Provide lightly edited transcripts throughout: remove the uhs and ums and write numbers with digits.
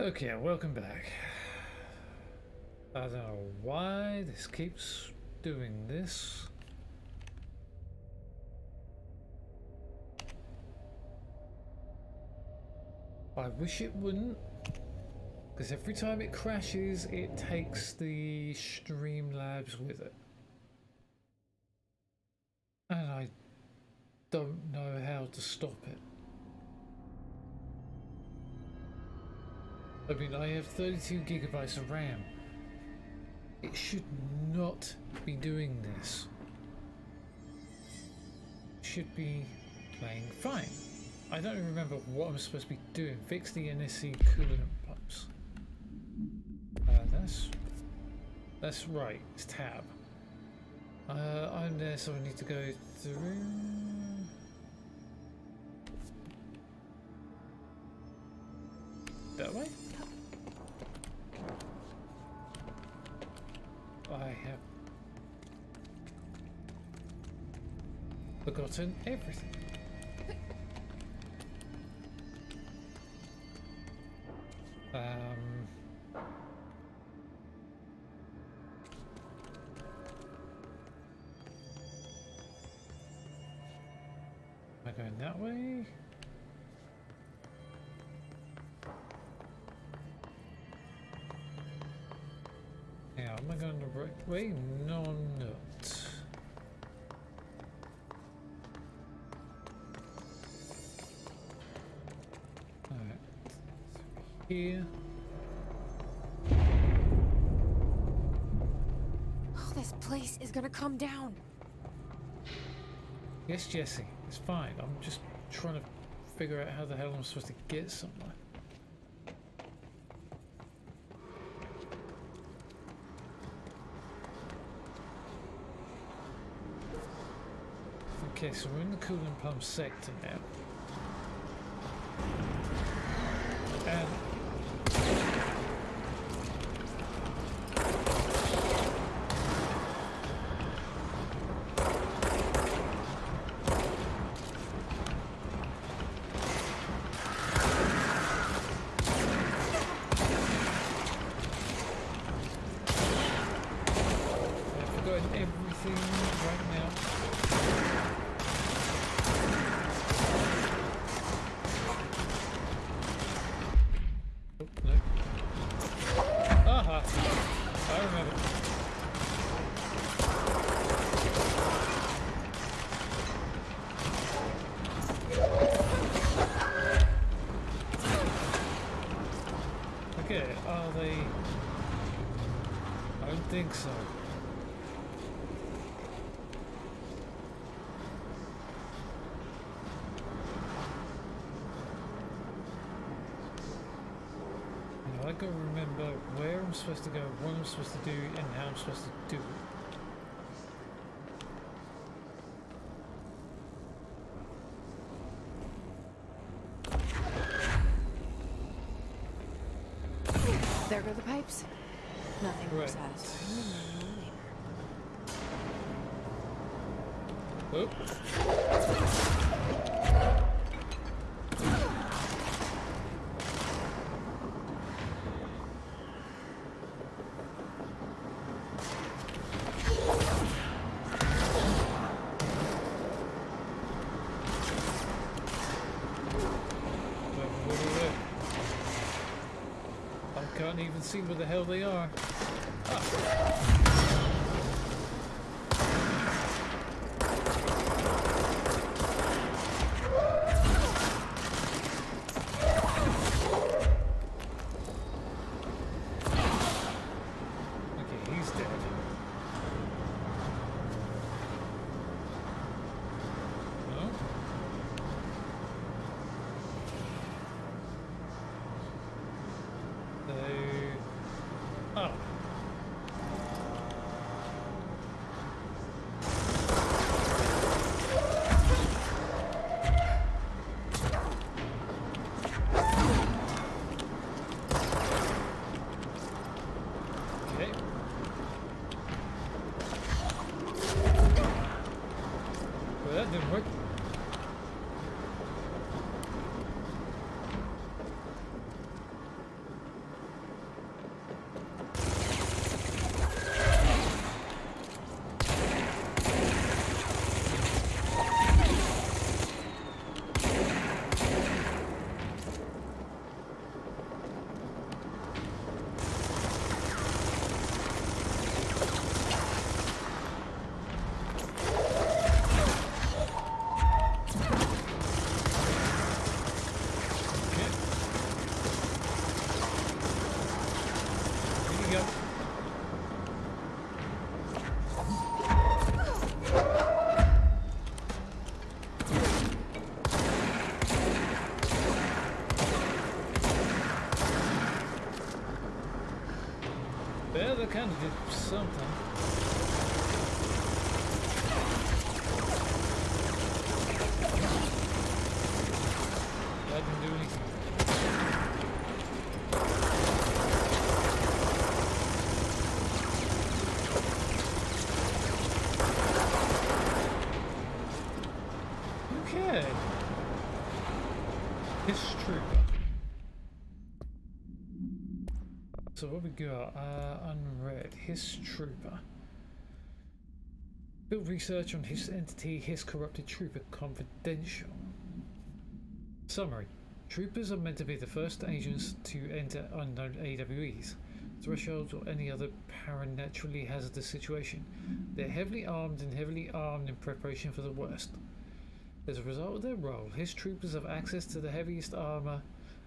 Okay, welcome back. I don't know why this keeps doing this. I wish it wouldn't, because every time it crashes, it takes the Streamlabs with it. And I don't know how to stop it. I mean, I have 32 gigabytes of RAM. It should not be doing this. It should be playing fine. I don't even remember what I'm supposed to be doing. Fix the NSC coolant pumps. That's right. It's tab. I'm there, so I need to go through. That way? I have forgotten everything. Am I going that way? Yeah, am I going the right way? No, I'm not. Alright. Here. Oh, this place is gonna come down. Yes, Jesse, it's fine. I'm just trying to figure out how the hell I'm supposed to get somewhere. Okay, so we're in the coolant pump sector now. And I've forgotten everything right now. Oh, no. Aha! I remember. Okay, are they? I don't think so. Now I gotta remember where I'm supposed to go, what I'm supposed to do, and how I'm supposed to do it. There go the pipes. Nothing more Right. satisfying than Oh. I can't even see where the hell they are. Okay, he's dead. No? Oh. that kind of did something. That didn't do anything. Okay. Hiss Trooper. So what we got? Unread. Hiss Trooper. Build research on Hiss entity Hiss Corrupted Trooper Confidential. Summary. Troopers are meant to be the first agents to enter unknown AWEs, thresholds, or any other paranaturally hazardous situation. They're heavily armed in preparation for the worst. As a result of their role, Hiss troopers have access to the heaviest armor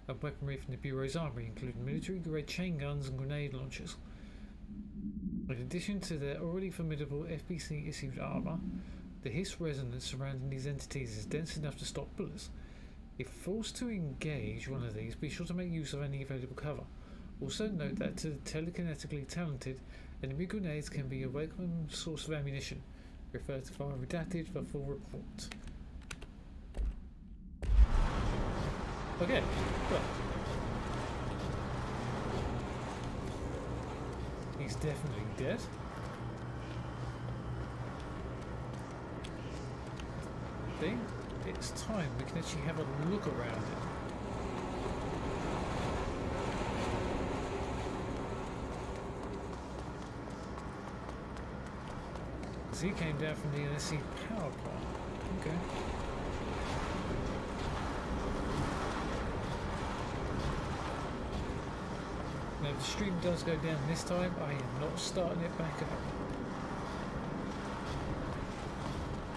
and weaponry from the Bureau's armory, including military-grade chain guns and grenade launchers. In addition to their already formidable FBC-issued armor, the Hiss resonance surrounding these entities is dense enough to stop bullets. If forced to engage one of these, be sure to make use of any available cover. Also note that to the telekinetically talented, enemy grenades can be a welcome source of ammunition. Refer to file redacted for full report. Okay, well. He's definitely dead. I think it's time we can actually have a look around it. Because he came down from the NSC power plant. Okay. Now if the stream does go down this time, I am not starting it back up.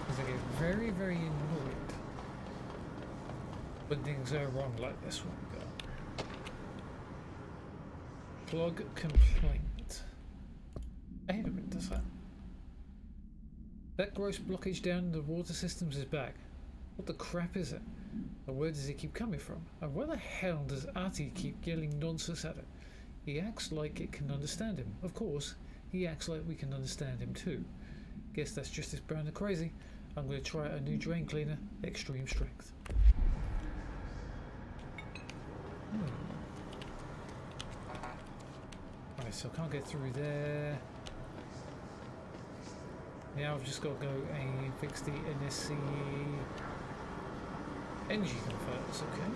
Because I get very, very annoyed when things go wrong like this one. Plug complaint. I hate it when it does that. That gross blockage down the water systems is back. What the crap is it? And where does it keep coming from? And why the hell does Artie keep yelling nonsense at it? He acts like it can understand him. Of course, he acts like we can understand him too. Guess that's just as brown and crazy. I'm going to try out a new drain cleaner, extreme strength. Right, so I can't get through there. Now I've just got to go and fix the NSC energy converters, okay?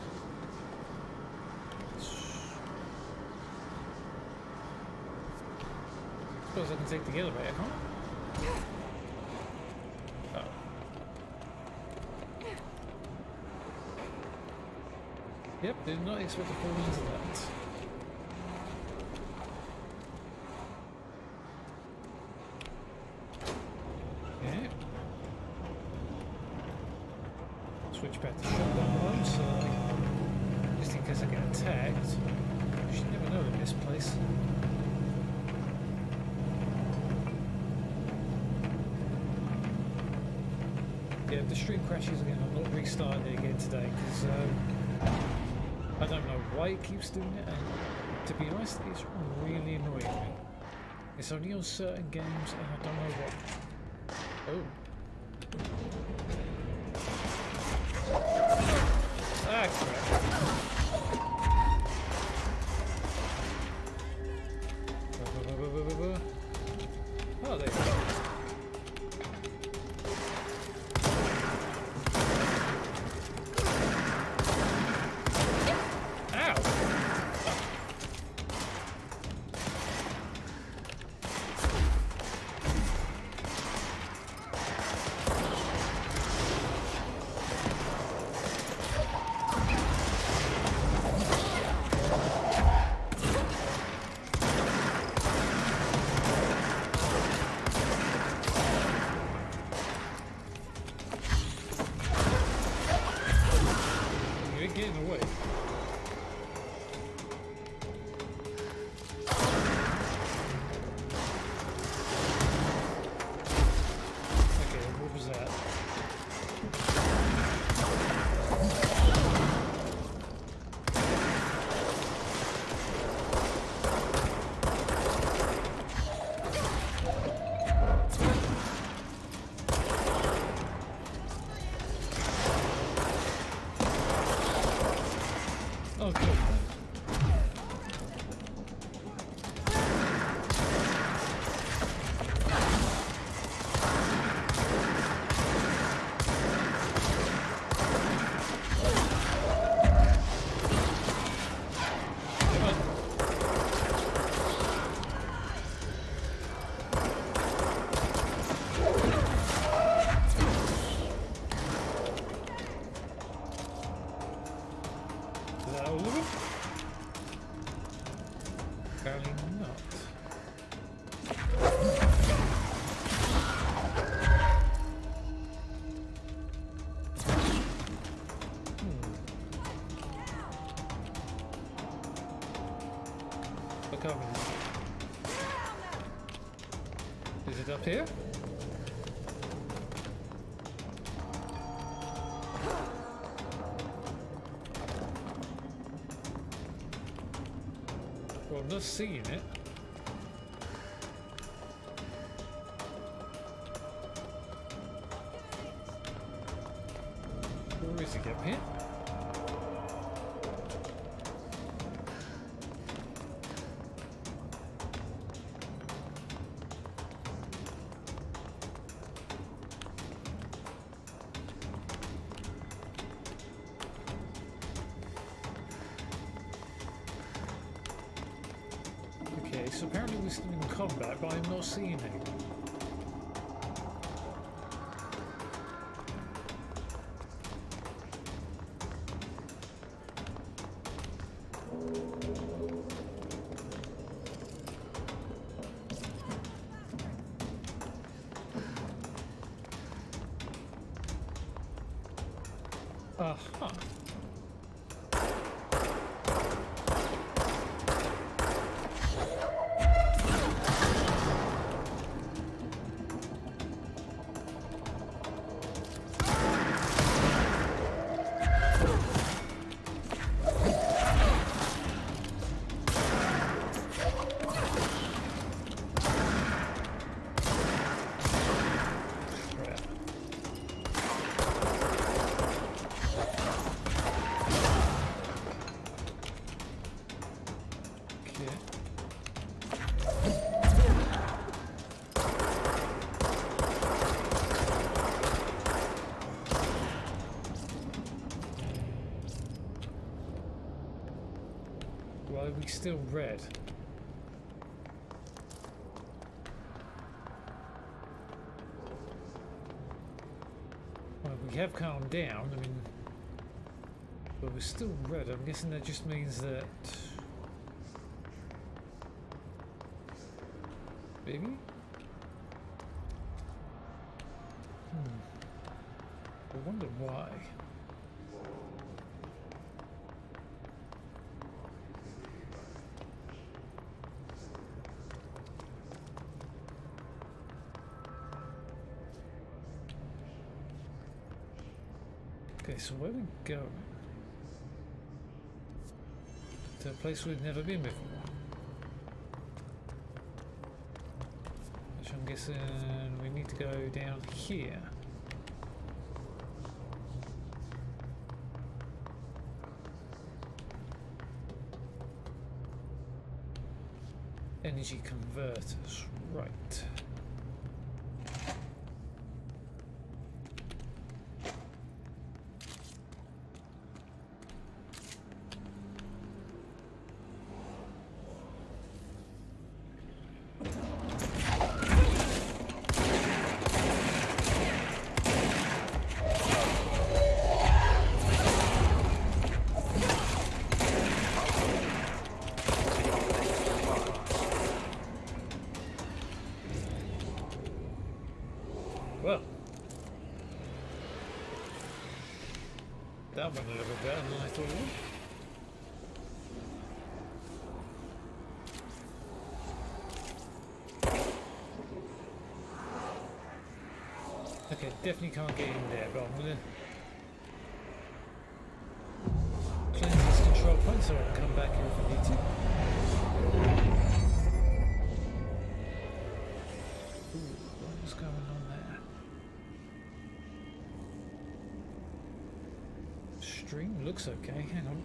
Suppose I can take the elevator, can't I? Oh. Yep, did not expect to fall into that. Okay. Switch back to shotgun mode, so just in case I get attacked. You should never know in this place. Yeah, if the stream crashes again, I'm not restarting it again today because I don't know why it keeps doing it, and to be honest, it's really annoying me. It's only on certain games and I don't know why. Oh. Ah, crap. Oh, there you go. that all of them? Apparently not. I can't really see. Is it up here? Well, I'm not seeing it. Where is it? Up here? Okay, so apparently we're still in combat, but I'm not seeing anyone. Aha. Crap. Okay. Why are we still red? Well, we have calmed down, I mean, but we're still red. I'm guessing that just means that... Maybe? I wonder why. Okay, so where are we going? To a place we've never been before. Which I'm guessing we need to go down here. Energy converters, right. Well, that went a little better than I thought it would. Okay, definitely can't get in there, but I'm gonna cleanse this control point so I can come back here if I need to. Ooh, what was going on there? Stream looks okay, hang on.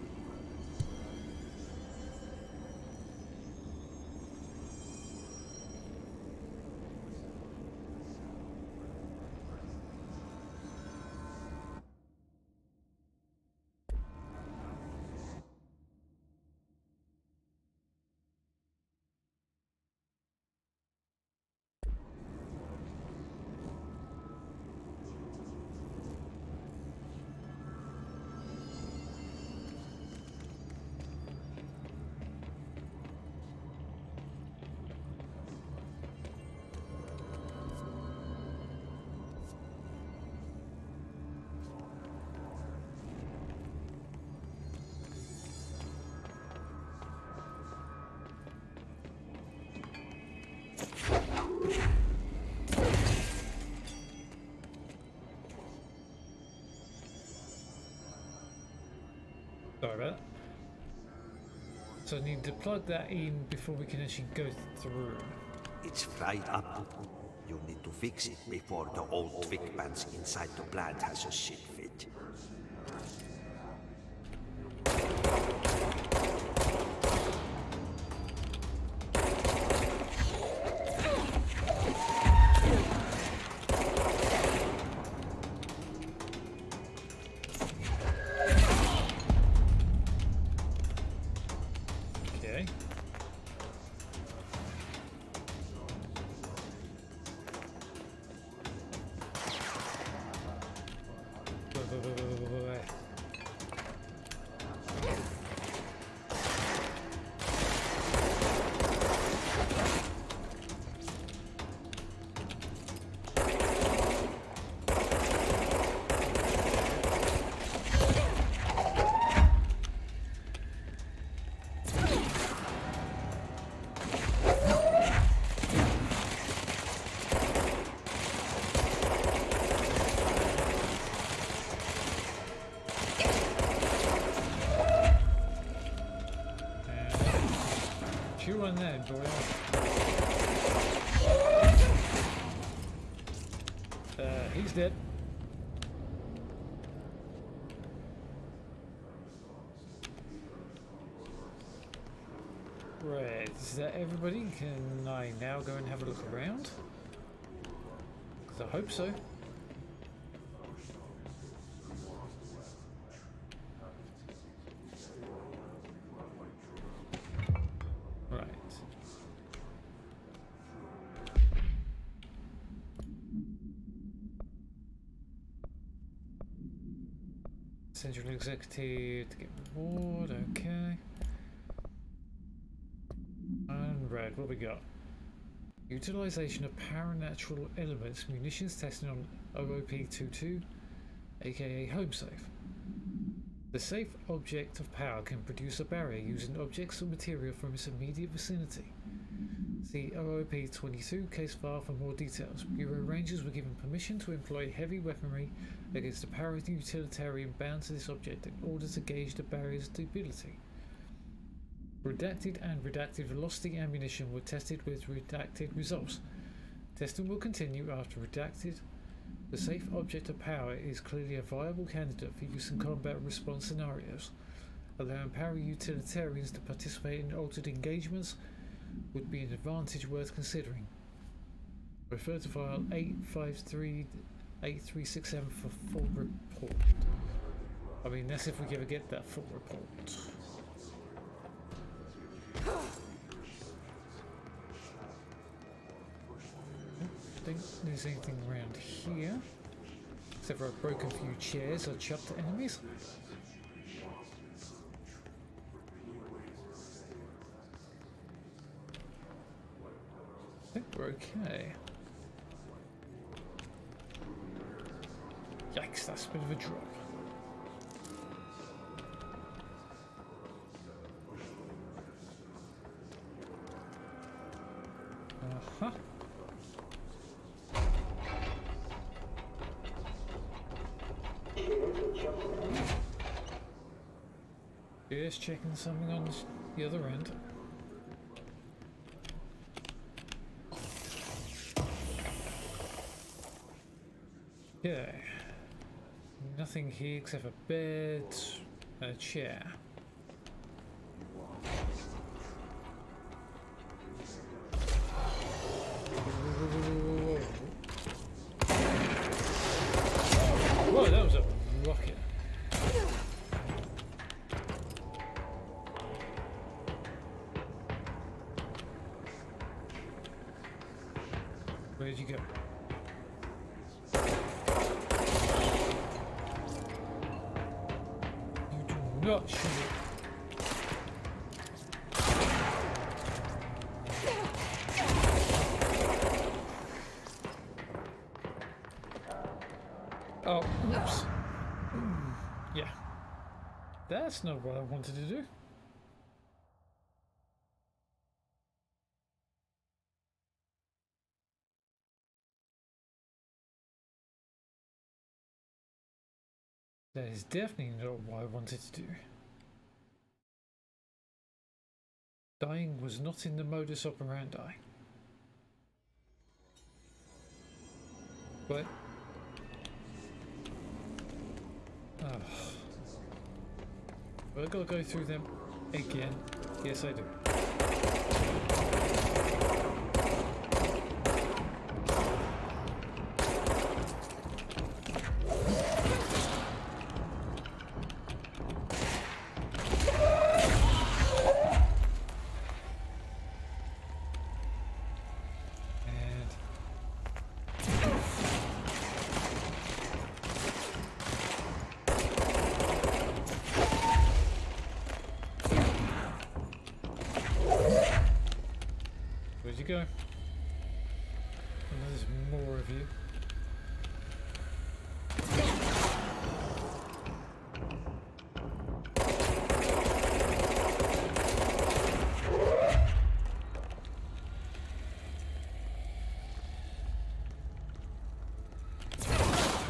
Sorry about that. So I need to plug that in before we can actually go through. It's fried up. You need to fix it before the old Vic pants inside the plant has a shit fit. Okay. Wait. Chew on that, boy. He's dead. Right, is that everybody? Can I now go and have a look around? 'Cause I hope so. Right. Central Executive to get reward, okay. And red, what we got? Utilization of paranatural elements, munitions testing on OOP-22, aka Home Safe. The safe object of power can produce a barrier using objects or material from its immediate vicinity. See OOP-22 case file for more details. Bureau Rangers were given permission to employ heavy weaponry against a para-utilitarian bound to this object in order to gauge the barrier's stability. Redacted and redacted velocity ammunition were tested with redacted results. Testing will continue after redacted. The safe object of power is clearly a viable candidate for use in combat response scenarios. Allowing para-utilitarians to participate in altered engagements would be an advantage worth considering. Refer to file 853-8367 for full report. I mean, that's if we ever get that full report. I don't think there's anything around here. Except for a broken few chairs or chopped enemies. I think we're okay. Yikes, that's a bit of a drop. Uh-huh. Just checking something on the other end. Yeah. Nothing here except a bed and a chair. Whoa, that was a rocket. Where'd you go? You do not shoot it. Oh, oops. Yeah. That's not what I wanted to do. That is definitely not what I wanted to do. Dying was not in the modus operandi. But I gotta go through them again. Yes, I do. Where'd you go? And there's more of you.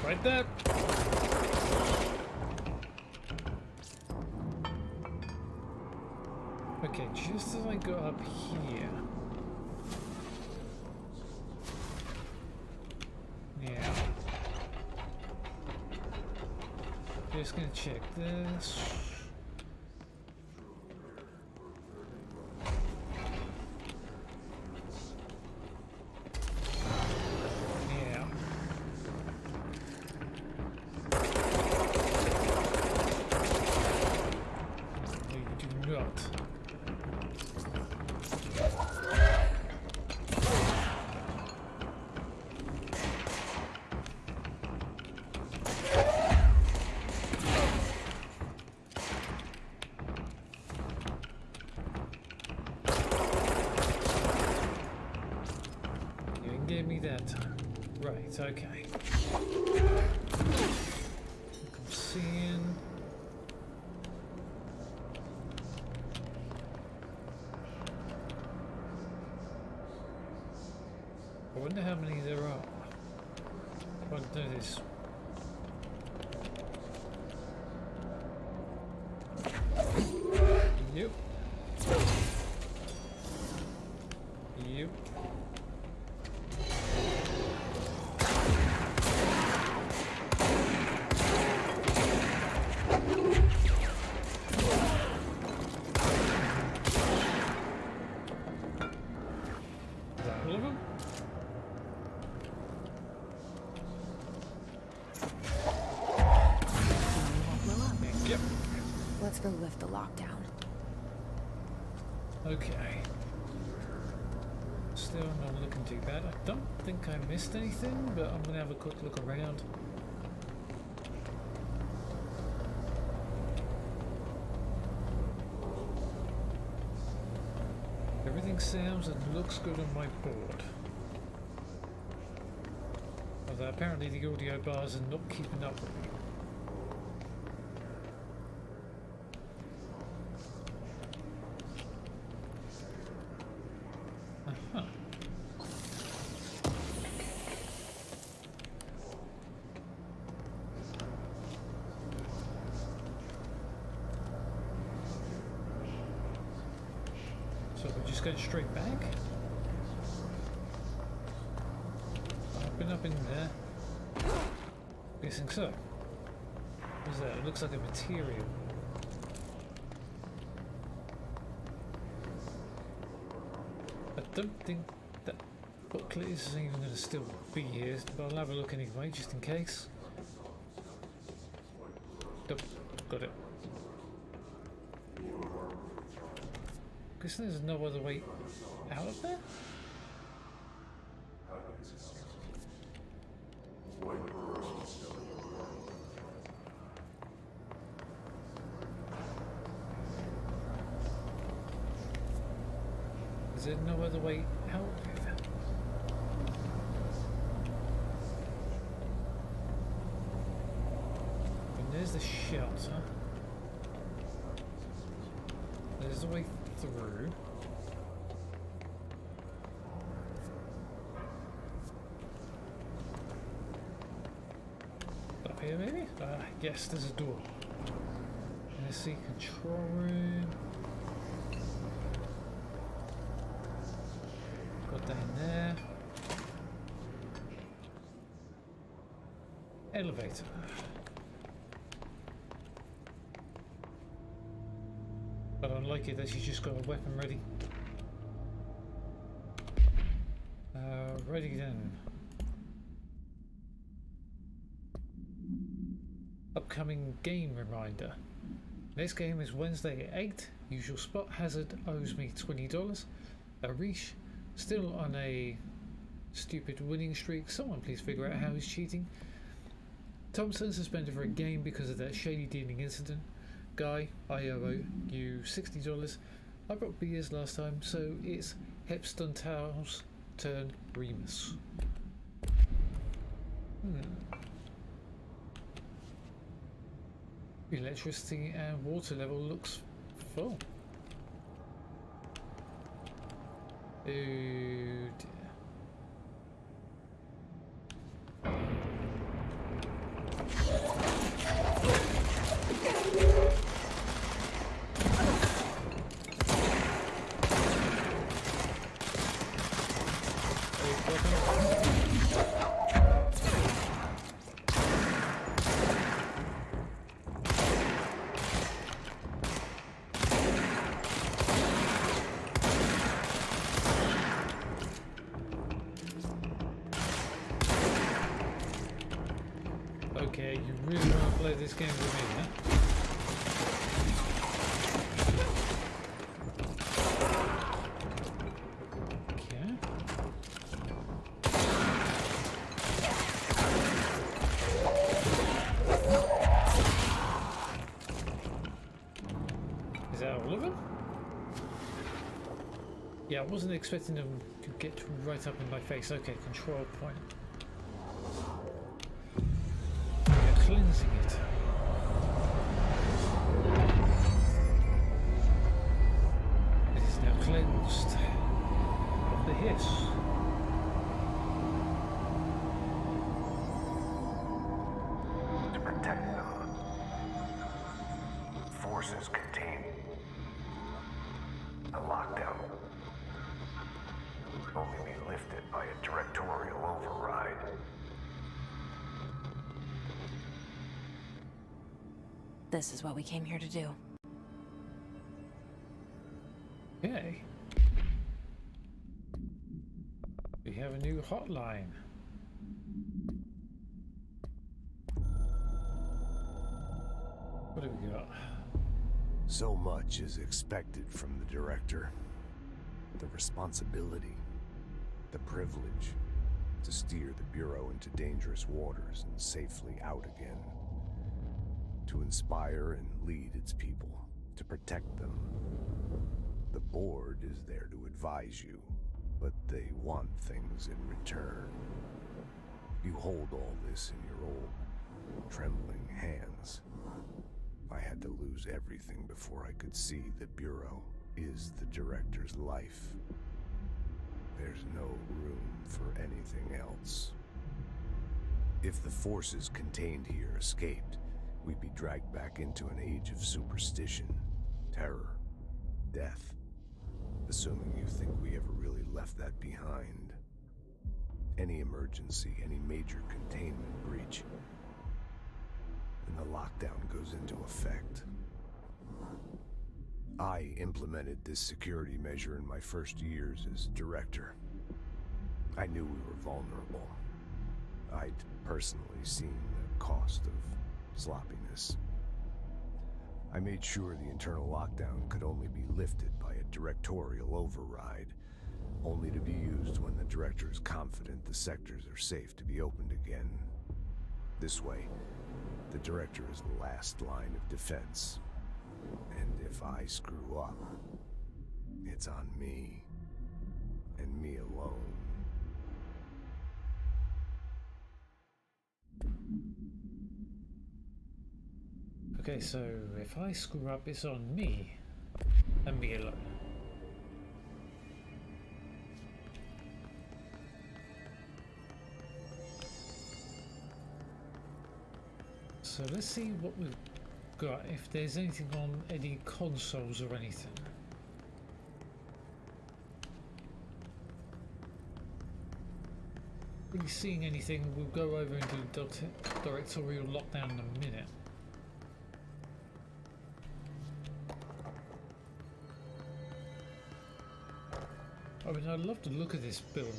Right there. Okay, just as I got up here. Yeah. Just gonna check this. Yeah. No, you do not. Give me that time. Right, okay. I'm seeing. I wonder how many there are. If I can do this. Yep. Yep. All of them? Yep. Let's go lift the lockdown. Okay. Still not looking too bad. I don't think I missed anything, but I'm gonna have a quick look around. Everything sounds and looks good on my board. Although apparently the audio bars are not keeping up with me. Uh-huh. So we're just going straight back? I've been up in there. Guessing so. What's that? It looks like a material. I don't think that booklet is even going to still be here, but I'll have a look anyway, just in case. Nope, got it. Guess there's no other way out of there? Is there no other way out here? And there's the shelter. There's the way through. Up here maybe? Yes, there's a door. Let's see, control room. Stay in there. Elevator. But I like it that she's just got a weapon ready. Ready then. Upcoming game reminder. Next game is Wednesday at 8. Usual spot. Hazard owes me $20. Arish still on a stupid winning streak. Someone please figure out how he's cheating. Thompson suspended for a game because of that shady dealing incident. Guy, I owe you $60. I brought beers last time, so it's Hepston Towels turn Remus. Electricity and water level looks full. Oh dear. Okay, you really want to play this game with me, huh? Okay. Is that all of them? Yeah, I wasn't expecting them to get right up in my face. Okay, control point. Cleansing it. It is now cleansed of the hiss. To protect them, forces contain a lockdown. Would only be lifted by a directorial override. This is what we came here to do. Okay. We have a new hotline. What have we got? So much is expected from the director. The responsibility, the privilege to steer the Bureau into dangerous waters and safely out again. To inspire and lead its people, to protect them. The board is there to advise you, but they want things in return. You hold all this in your old, trembling hands. I had to lose everything before I could see the Bureau is the director's life. There's no room for anything else. If the forces contained here escaped, we'd be dragged back into an age of superstition, terror, death. Assuming you think we ever really left that behind. Any emergency, any major containment breach, and the lockdown goes into effect. I implemented this security measure in my first years as director. I knew we were vulnerable. I'd personally seen the cost of sloppiness. I made sure the internal lockdown could only be lifted by a directorial override, only to be used when the director is confident the sectors are safe to be opened again. This way, the director is the last line of defense. And if I screw up, it's on me, and me alone. Okay, so if I screw up, it's on me and me alone. So let's see what we've got, if there's anything on any consoles or anything. Really seeing anything, we'll go over and do directorial lockdown in a minute. I mean, I love the look of this building.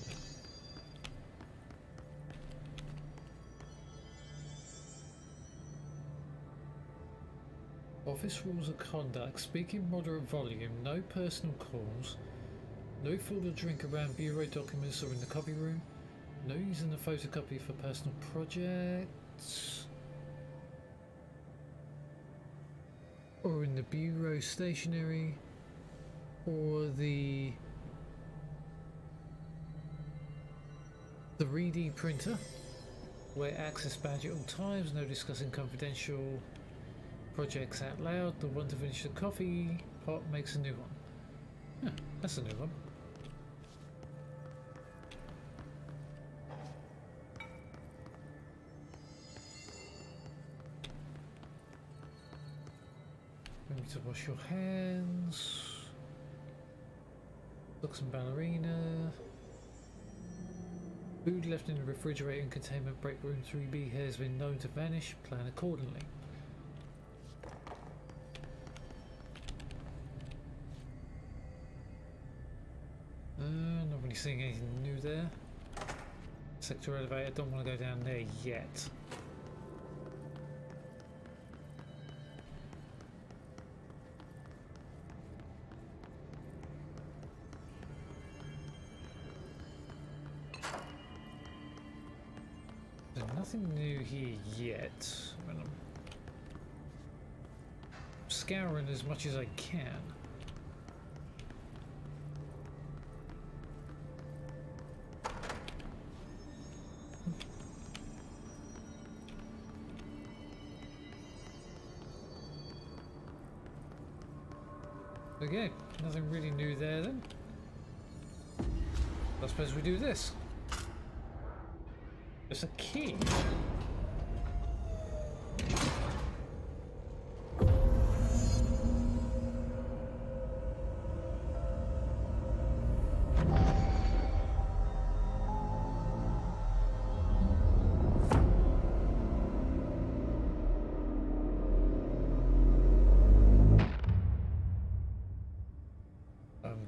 Office rules of conduct. Speak in moderate volume. No personal calls. No food or drink around bureau documents or in the copy room. No using the photocopy for personal projects. Or in the bureau stationery. Or the 3D printer. Wear access badge at all times. No discussing confidential projects out loud. The one to finish the coffee pot makes a new one. Yeah, that's a new one. Remember to wash your hands. Looks and ballerina. Food left in the refrigerator in containment break room 3B has been known to vanish. Plan accordingly. Not really seeing anything new there. Sector elevator, don't want to go down there yet. There's nothing new here yet. I mean, I'm scouring as much as I can. Okay, nothing really new there then. I suppose we do this. It's a key.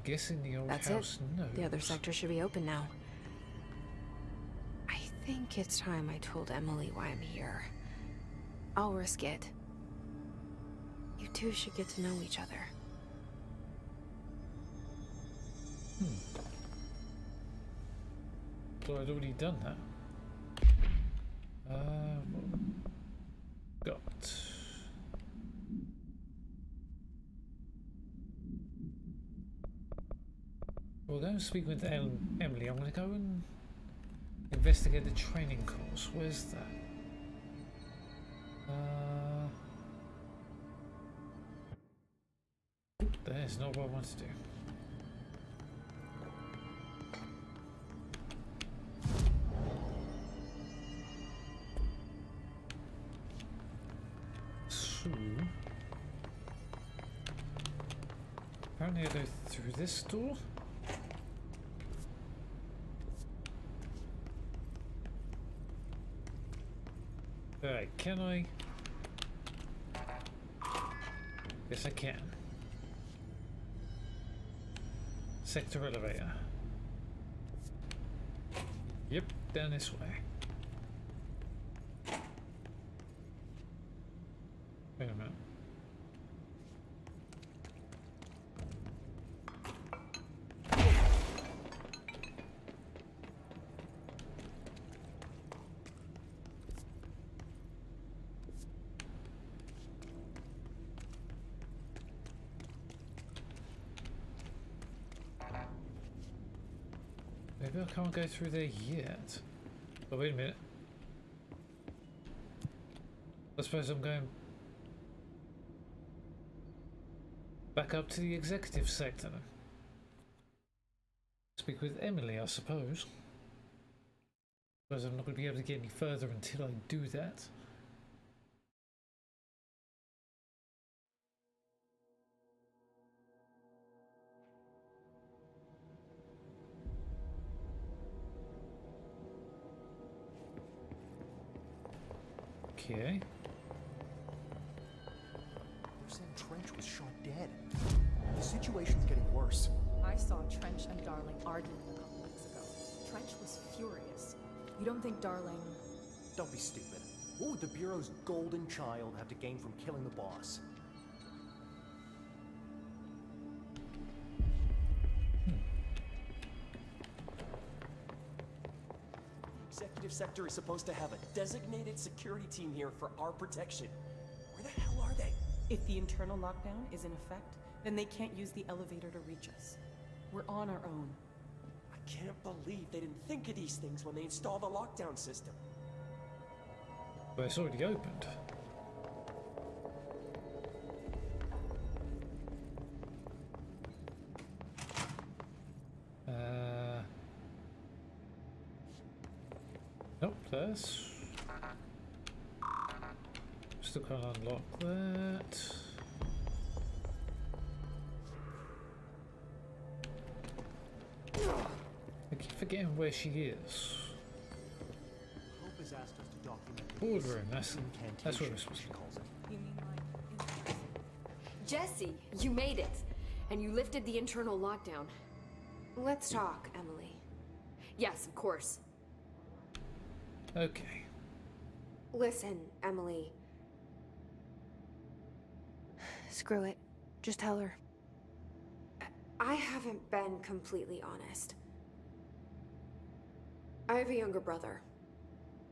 Guessing the old That's house knows. The other sector should be open now. I think it's time I told Emily why I'm here. I'll risk it. You two should get to know each other. So I'd already done that. Got. We're going to speak with Emily. I'm going to go and investigate the training course. Where's that? There's not what I want to do. So, apparently I go through this door. Alright, can I? Yes, I can. Sector elevator. Yep, down this way. Wait a minute. Maybe I can't go through there yet. Oh, wait a minute. I suppose I'm going back up to the executive sector. Speak with Emily, I suppose. Suppose I'm not going to be able to get any further until I do that. Okay. They're saying Trench was shot dead. The situation's getting worse. I saw Trench and Darling arguing a couple weeks ago. Trench was furious. You don't think Darling... Don't be stupid. What would the Bureau's golden child have to gain from killing the boss? The executive sector is supposed to have a designated security team here for our protection. Where the hell are they? If the internal lockdown is in effect, then they can't use the elevator to reach us. We're on our own. I can't believe they didn't think of these things when they installed the lockdown system. But it's already opened. Nope, there's... Still can't unlock that. I keep forgetting where she is. Hope has asked us to document the Boardroom, that's what incantation, we're supposed she to calls it. You mean like... Jesse, you made it. And you lifted the internal lockdown. Let's talk, Emily. Yes, of course. Okay. Listen, Emily. Screw it. Just tell her. I haven't been completely honest. I have a younger brother,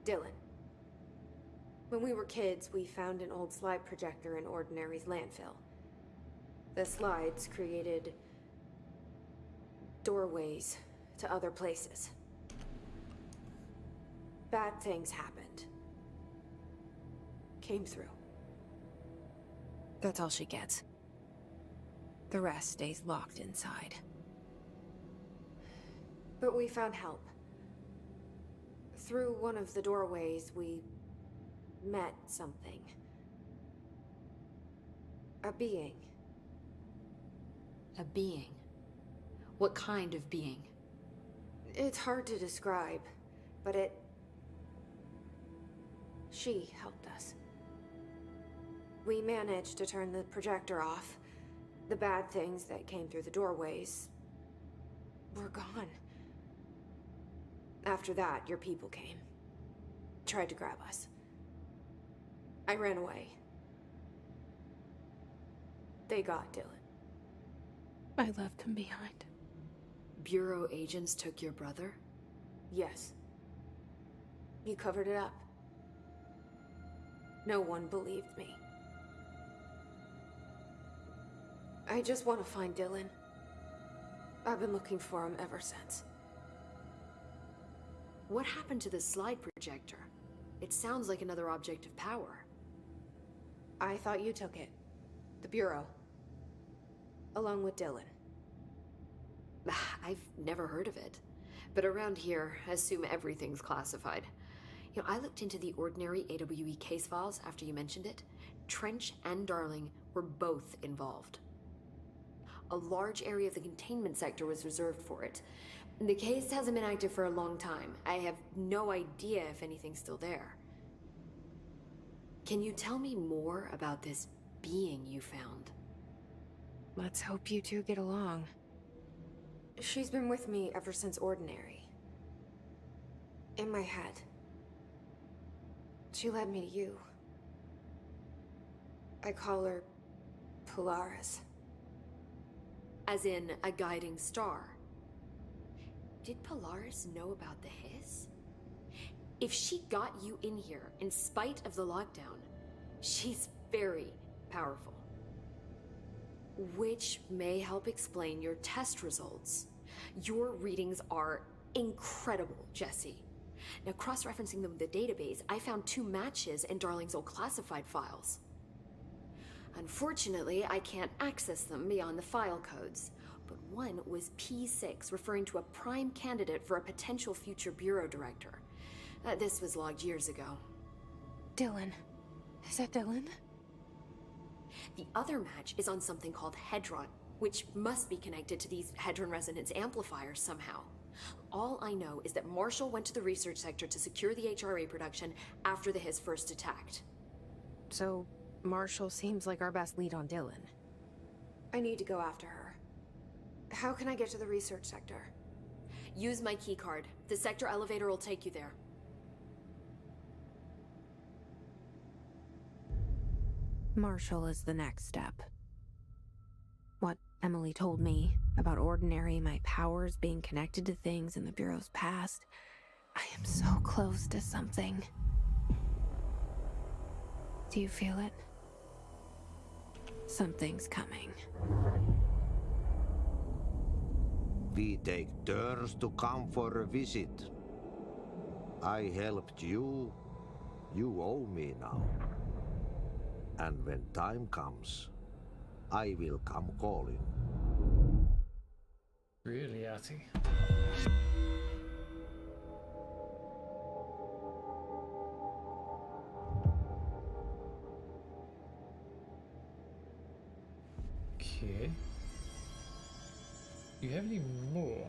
Dylan. When we were kids, we found an old slide projector in Ordinary's landfill. The slides created doorways to other places. Bad things happened. Came through. That's all she gets. The rest stays locked inside. But we found help. Through one of the doorways, we met something. A being. A being? What kind of being? It's hard to describe, but she helped us. We managed to turn the projector off. The bad things that came through the doorways were gone. After that, your people came. Tried to grab us. I ran away. They got Dylan. I left him behind. Bureau agents took your brother? Yes. You covered it up. No one believed me. I just want to find Dylan. I've been looking for him ever since. What happened to the slide projector? It sounds like another object of power. I thought you took it. The Bureau. Along with Dylan. I've never heard of it. But around here, I assume everything's classified. You know, I looked into the Ordinary AWE case files after you mentioned it. Trench and Darling were both involved. A large area of the containment sector was reserved for it. The case hasn't been active for a long time. I have no idea if anything's still there. Can you tell me more about this being you found? Let's hope you two get along. She's been with me ever since Ordinary. In my head. She led me to you. I call her Polaris. As in a guiding star. Did Polaris know about the hiss? If she got you in here in spite of the lockdown, she's very powerful. Which may help explain your test results. Your readings are incredible, Jesse. Now, cross-referencing them with the database, I found 2 matches in Darling's old classified files. Unfortunately, I can't access them beyond the file codes, but one was P6, referring to a prime candidate for a potential future bureau director. This was logged years ago. Dylan. Is that Dylan? The other match is on something called Hedron. which must be connected to these Hedron resonance amplifiers somehow. All I know is that Marshall went to the research sector to secure the HRA production after the Hiss first attacked. So, Marshall seems like our best lead on Dylan. I need to go after her. How can I get to the research sector? Use my keycard. The sector elevator will take you there. Marshall is the next step. What Emily told me about Ordinary, my powers being connected to things in the Bureau's past, I am so close to something. Do you feel it? Something's coming. We take turns to come for a visit. I helped you. You owe me now. And when time comes, I will come calling. Really, Atty? Okay. Do you have any more?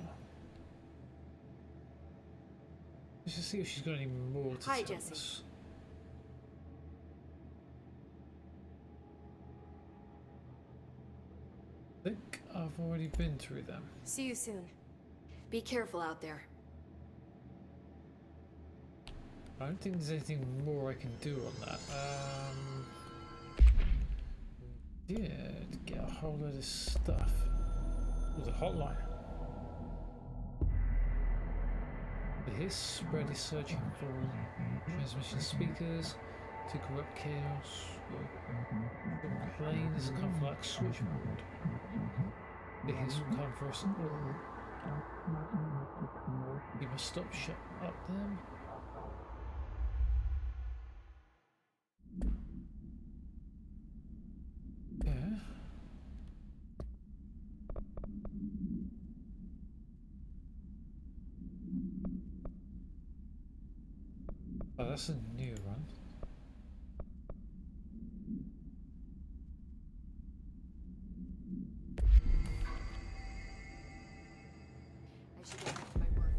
Let's just see if she's got any more to Hi, tell Jesse. us. I think I've already been through them. See you soon. Be careful out there. I don't think there's anything more I can do on that. Did get a whole load of stuff. Oh, the hotline. The Hiss spread is searching for transmission speakers to corrupt chaos. The plane is a complex switchboard. The Hiss will come for us all. We must stop shut up them. Yeah. Oh, that's a new one. I should get back to my work.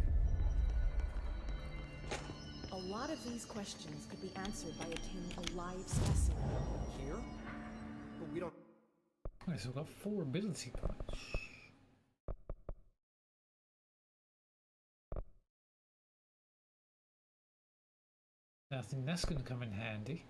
A lot of these questions could be answered by obtaining a live specimen. Here? But we don't... Okay, so we've got 4 ability points. Now, I think that's going to come in handy.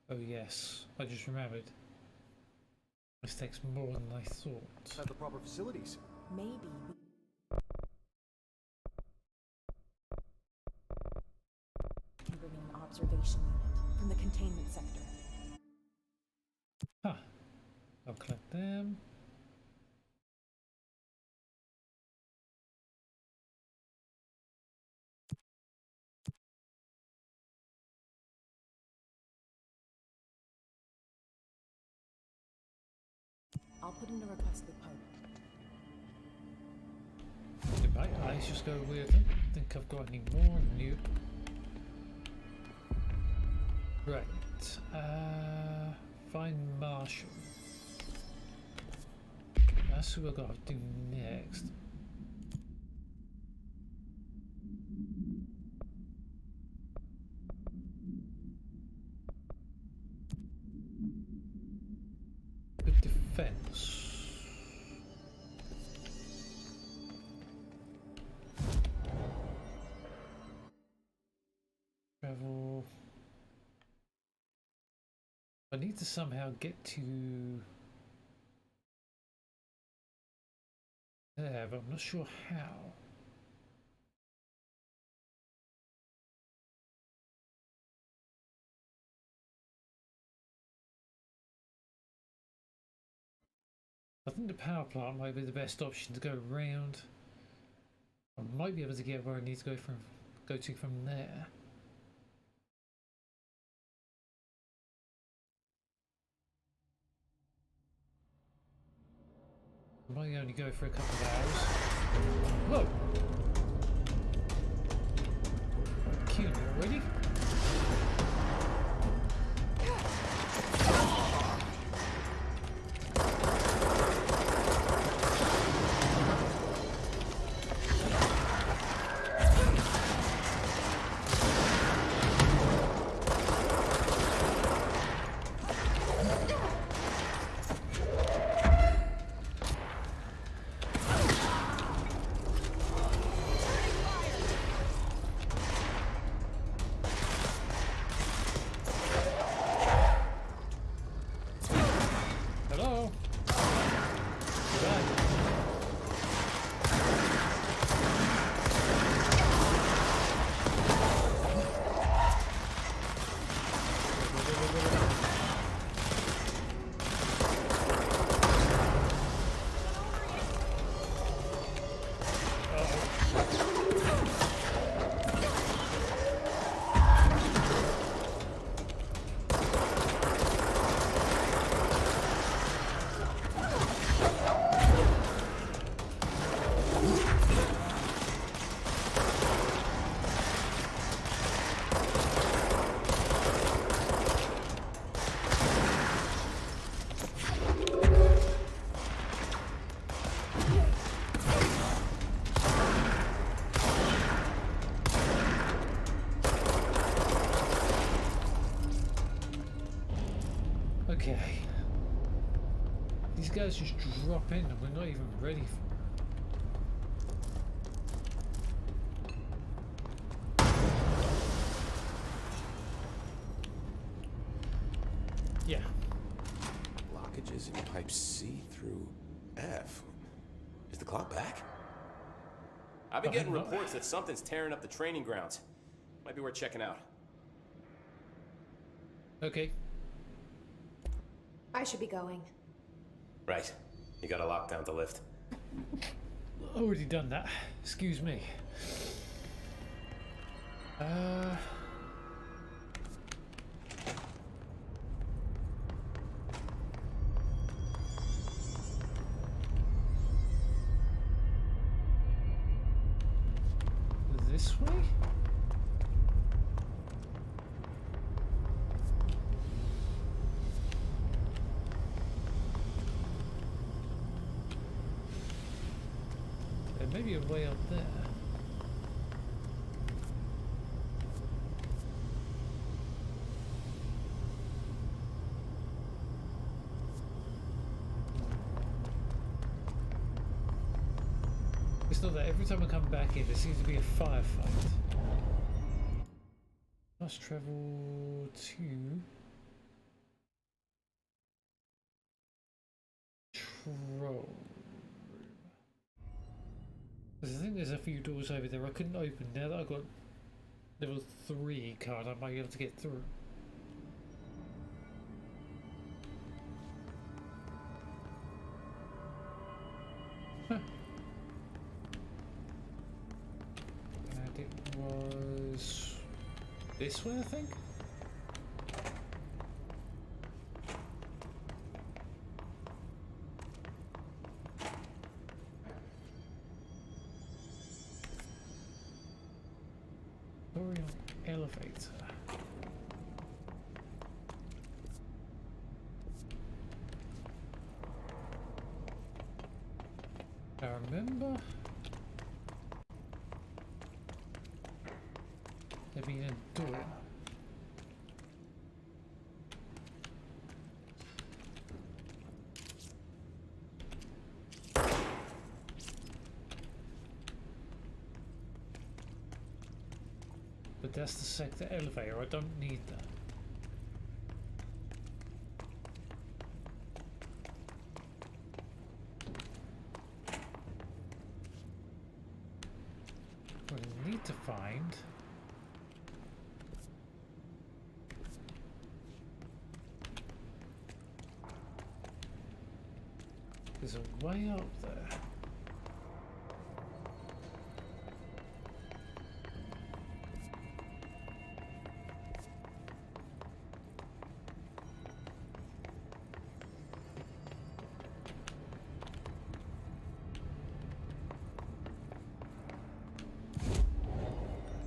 Oh yes, I just remembered. This takes more than I thought. have the proper facilities. Maybe we can bring in an observation unit from the containment sector. Huh. I'll collect them. I'll put in a request with Pope. Did my eyes just go weird? I don't think I've got any more new. Right. Find Marshall. That's what I've got to do next. Good defense. Travel. I need to somehow get to there, but I'm not sure how. I think the power plant might be the best option to go around. I might be able to get where I need to go to from there. I might only go for a couple of hours. Whoa! Okay. These guys just drop in and we're not even ready for it. Yeah. Blockages in pipe C through F. Is the clock back? I've been getting reports that something's tearing up the training grounds. Might be worth checking out. Okay. I should be going. Right. You gotta lock down the lift. Already done that. Excuse me. This way? There may be a way up there. It's not that every time I come back in, there seems to be a firefight. Must travel to Troll Room. Because I think there's a few doors over there I couldn't open. Now that I've got level 3 card, I might be able to get through. Huh. And it was this way, I think? Orion elevator. I remember there being a door. But that's the sector elevator, I don't need that. What I need to find is a way up there.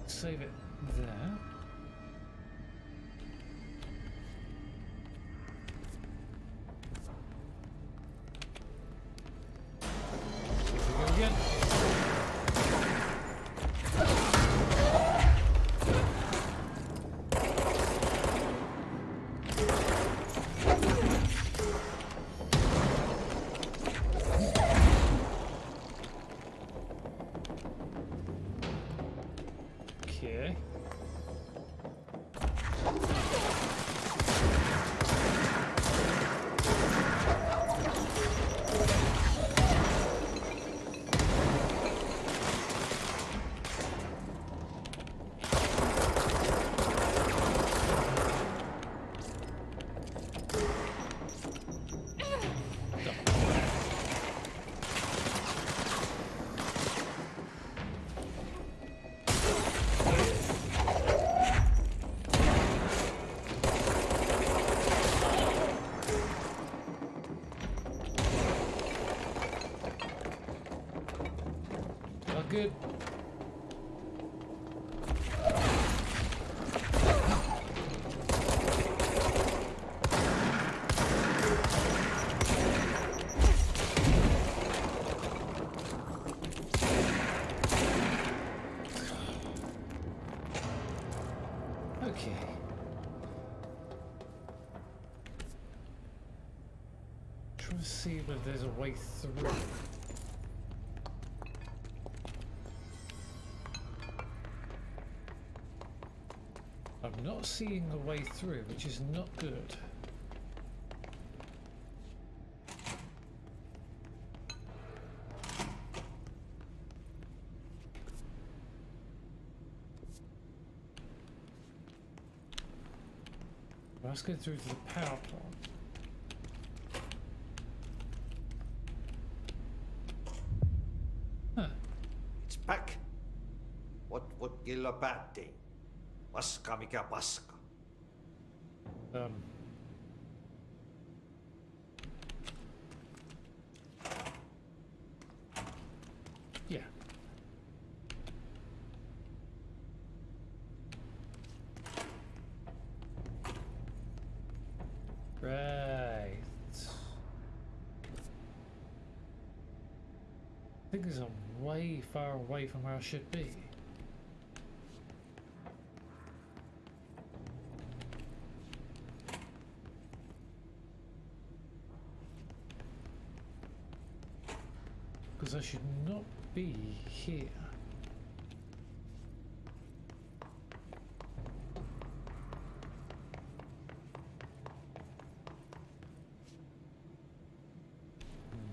Save it there. Here we go again. Okay. Not good. Okay. see whether there's a way through. I'm not seeing a way through, which is not good. Let's go through to the power plant. Huh. It's back. What would kill a bad thing? Paska mikä paska. Yeah. Right. Things are way far away from where I should be. Because I should not be here.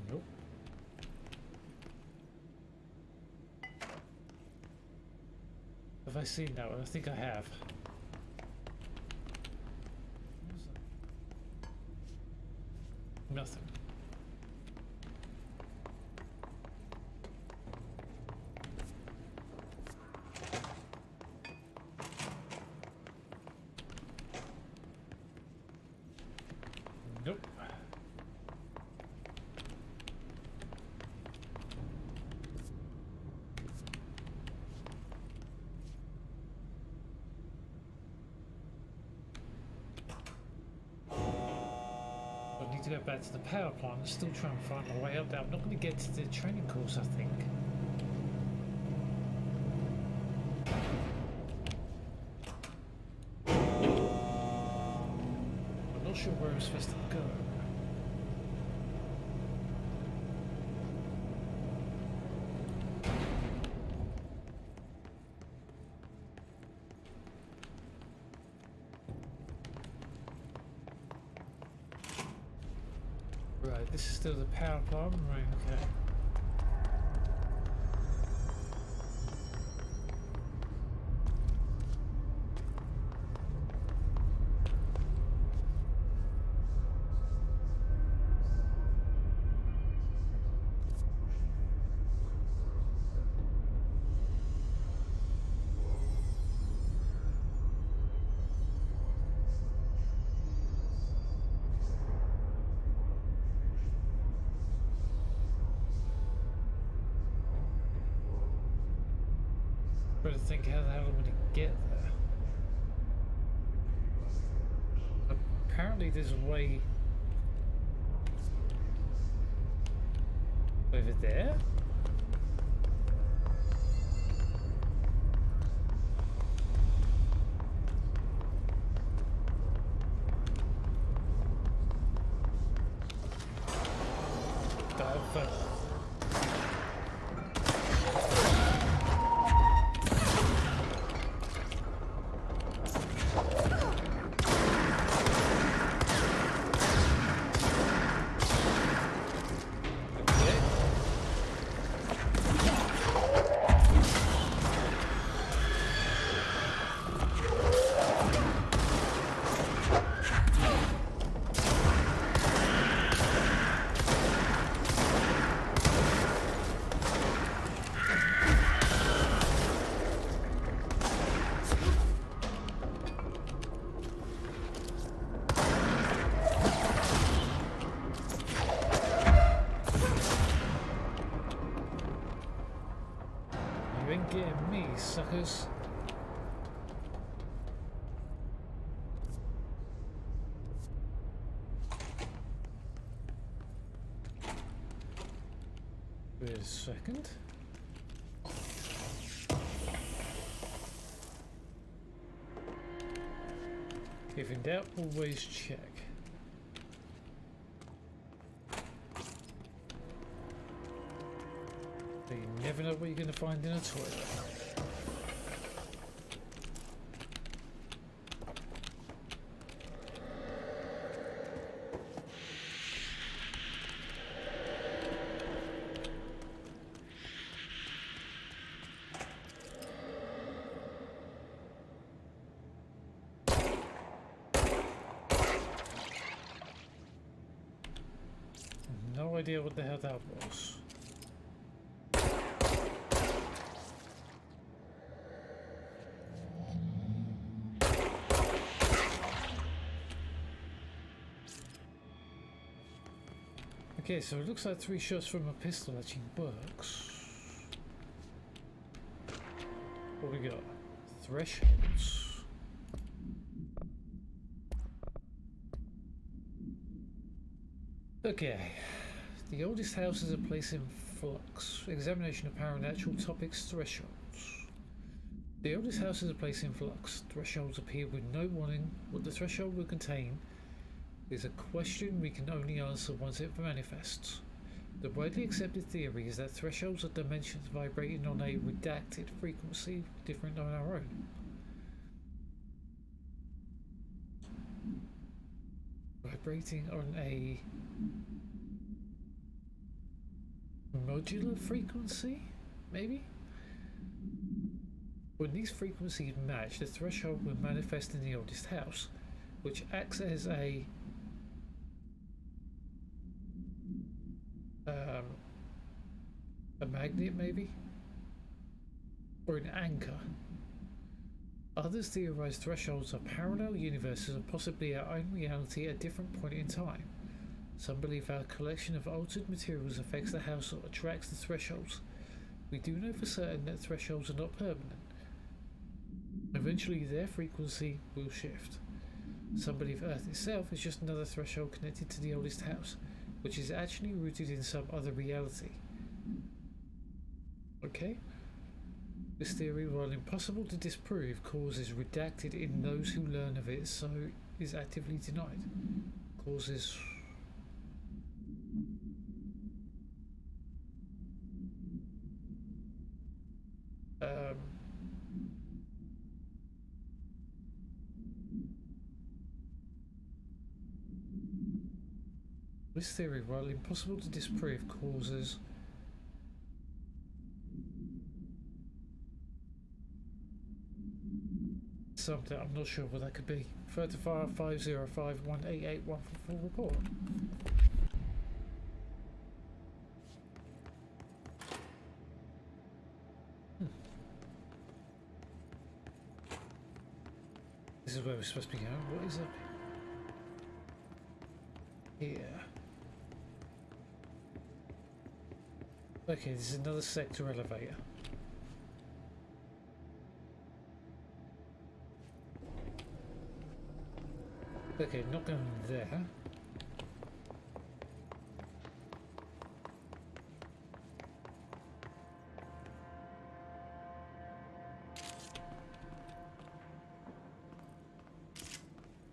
Nope. Have I seen that one? I think I have. Nothing. Nope. I need to go back to the power plant and still try and find my way up there. I'm not going to get to the training course, I think. I'm not sure where I'm supposed to go. Right, this is still the power plant, right, okay. Trying to think how the hell I'm going to get there. Apparently there's a way over there. You ain't getting me, suckers. Wait a second. If in doubt, always check. never know what you're going to find in a toilet. No idea what the hell that was. Okay, so it looks like 3 shots from a pistol actually works. What we got? Thresholds. Okay. The oldest house is a place in flux. Examination of paranatural topics, thresholds. The oldest house is a place in flux. Thresholds appear with no warning. What the threshold will contain is a question we can only answer once it manifests. The widely accepted theory is that thresholds are dimensions vibrating on a redacted frequency different than our own. Vibrating on a modular frequency, maybe? When these frequencies match, the threshold will manifest in the oldest house, which acts as a magnet, maybe? Or an anchor. Others theorize thresholds are parallel universes or possibly our own reality at a different point in time. Some believe our collection of altered materials affects the house or attracts the thresholds. We do know for certain that thresholds are not permanent. Eventually their frequency will shift. Some believe Earth itself is just another threshold connected to the oldest house, which is actually rooted in some other reality. Okay? This theory, while impossible to disprove, causes redacted in those who learn of it, so is actively denied. Causes this theory, while impossible to disprove, causes something. I'm not sure what that could be. 35505188 full report. This is where we're supposed to be going. What is up here? Okay, this is another sector elevator. Okay, not going there.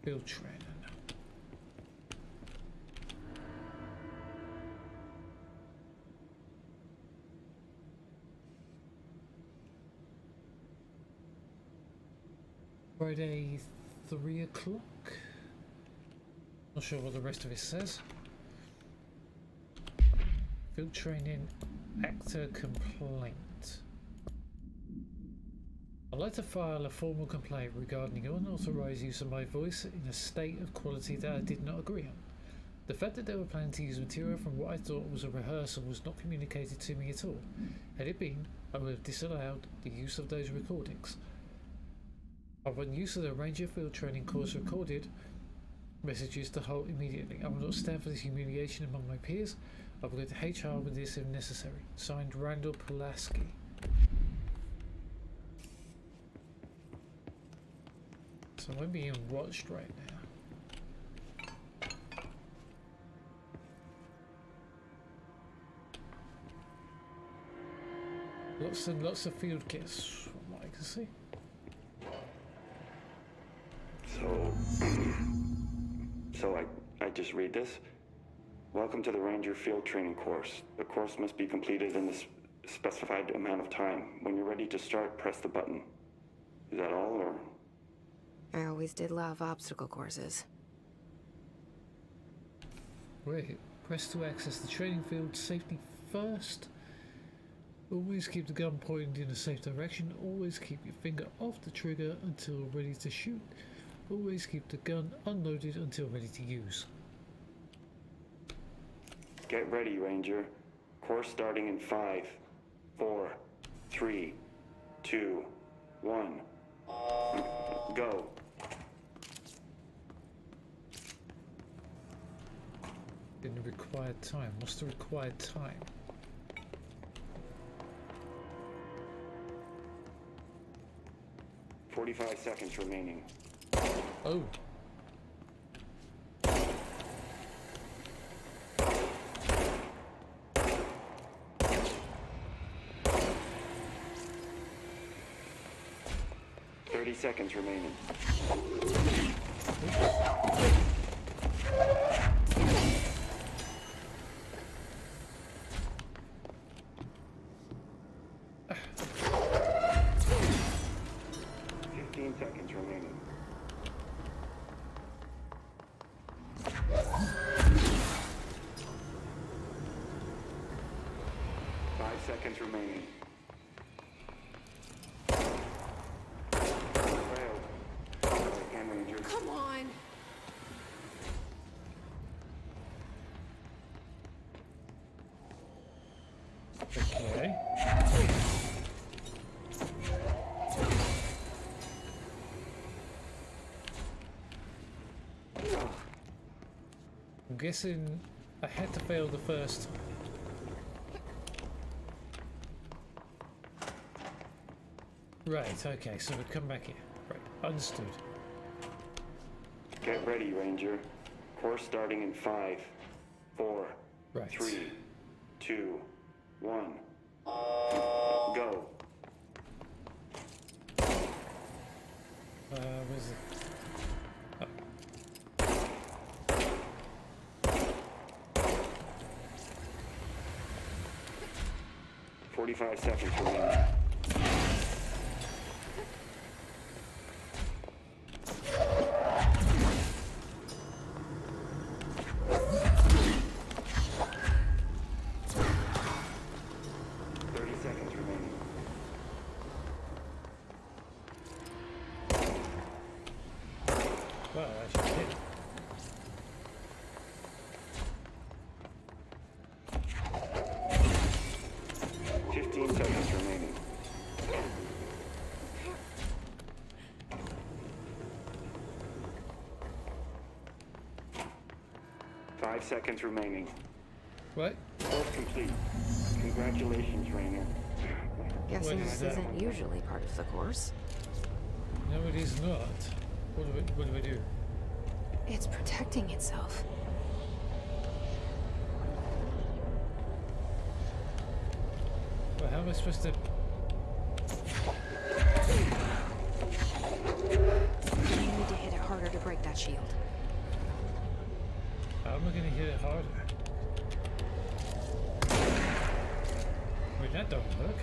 Field training. Friday, 3 o'clock. Not sure what the rest of it says. Field training, actor complaint. I'd like to file a formal complaint regarding unauthorized use of my voice in a state of quality that I did not agree on. The fact that they were planning to use material from what I thought was a rehearsal was not communicated to me at all. Had it been, I would have disallowed the use of those recordings. I want use of the Ranger Field Training course recorded messages to halt immediately. I will not stand for this humiliation among my peers. I will go to HR with this if necessary. Signed, Randall Pulaski. So I'm being watched right now. Lots and lots of field kits, from what I can see. So I just read this. Welcome to the Ranger Field Training course. The course must be completed in the specified amount of time. When you're ready to start, press the button. Is that all, or? I always did love obstacle courses. Wait, press to access the training field safety first. Always keep the gun pointed in a safe direction. Always keep your finger off the trigger until ready to shoot. Always keep the gun unloaded until ready to use. Get ready, Ranger. Course starting in 5, 4, 3, 2, 1. Go. In the required time. What's the required time? "45 seconds remaining." Oh. Seconds remaining. Seconds remaining. Five seconds remaining. Come on! Okay. I'm guessing I had to fail the first. Right, okay, so we come back here. Right, understood. Get ready, Ranger. Course starting in 5, 4, right. 3, 2, 1. Go. Where's it? Oh. 45 seconds remaining. Well, I should hit. Remaining. 5 seconds remaining. What? Course complete. Congratulations, Rainer. Guessing What is this that? isn't usually part of the course. No, it is not. What do we do? It's protecting itself. Well, how am I supposed to... You need to hit it harder to break that shield. How am I going to hit it harder? Wait, that don't work.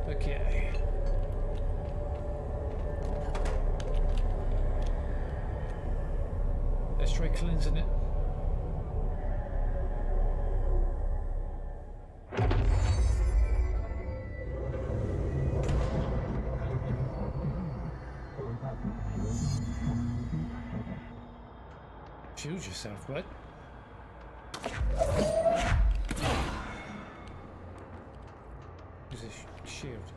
Okay. Let's try cleansing it. Shield yourself, what? Use a shield.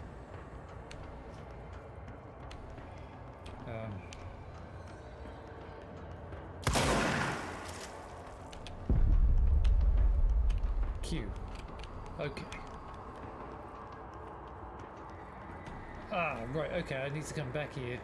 Q. Okay. Ah, right, okay, I need to come back here.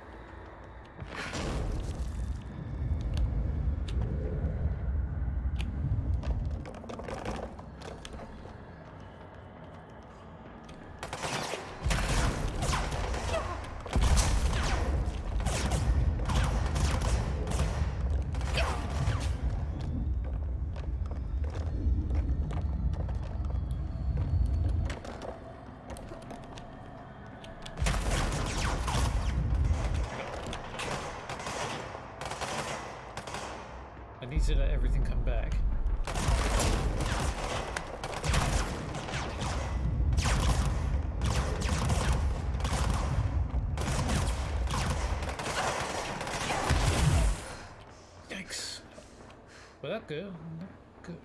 Not good. Not good.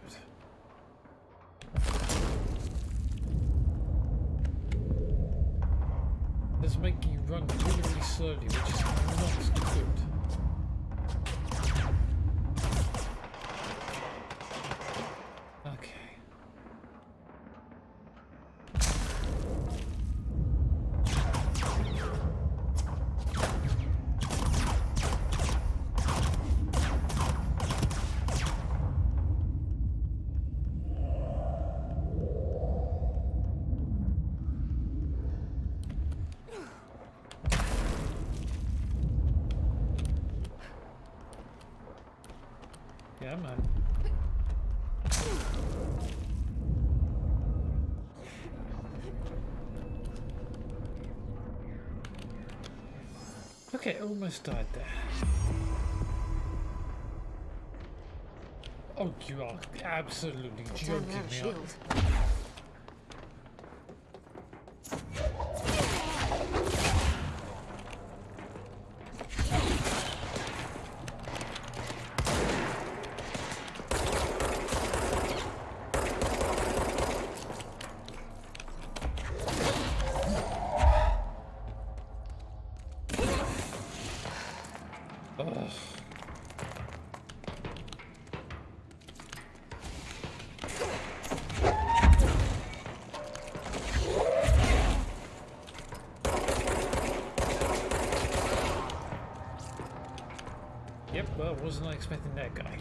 Does make you run really, really slowly, which is not good. Okay. Yeah, man. Okay, almost died there. Oh, you are absolutely joking me up. Yep, well, wasn't expecting that guy.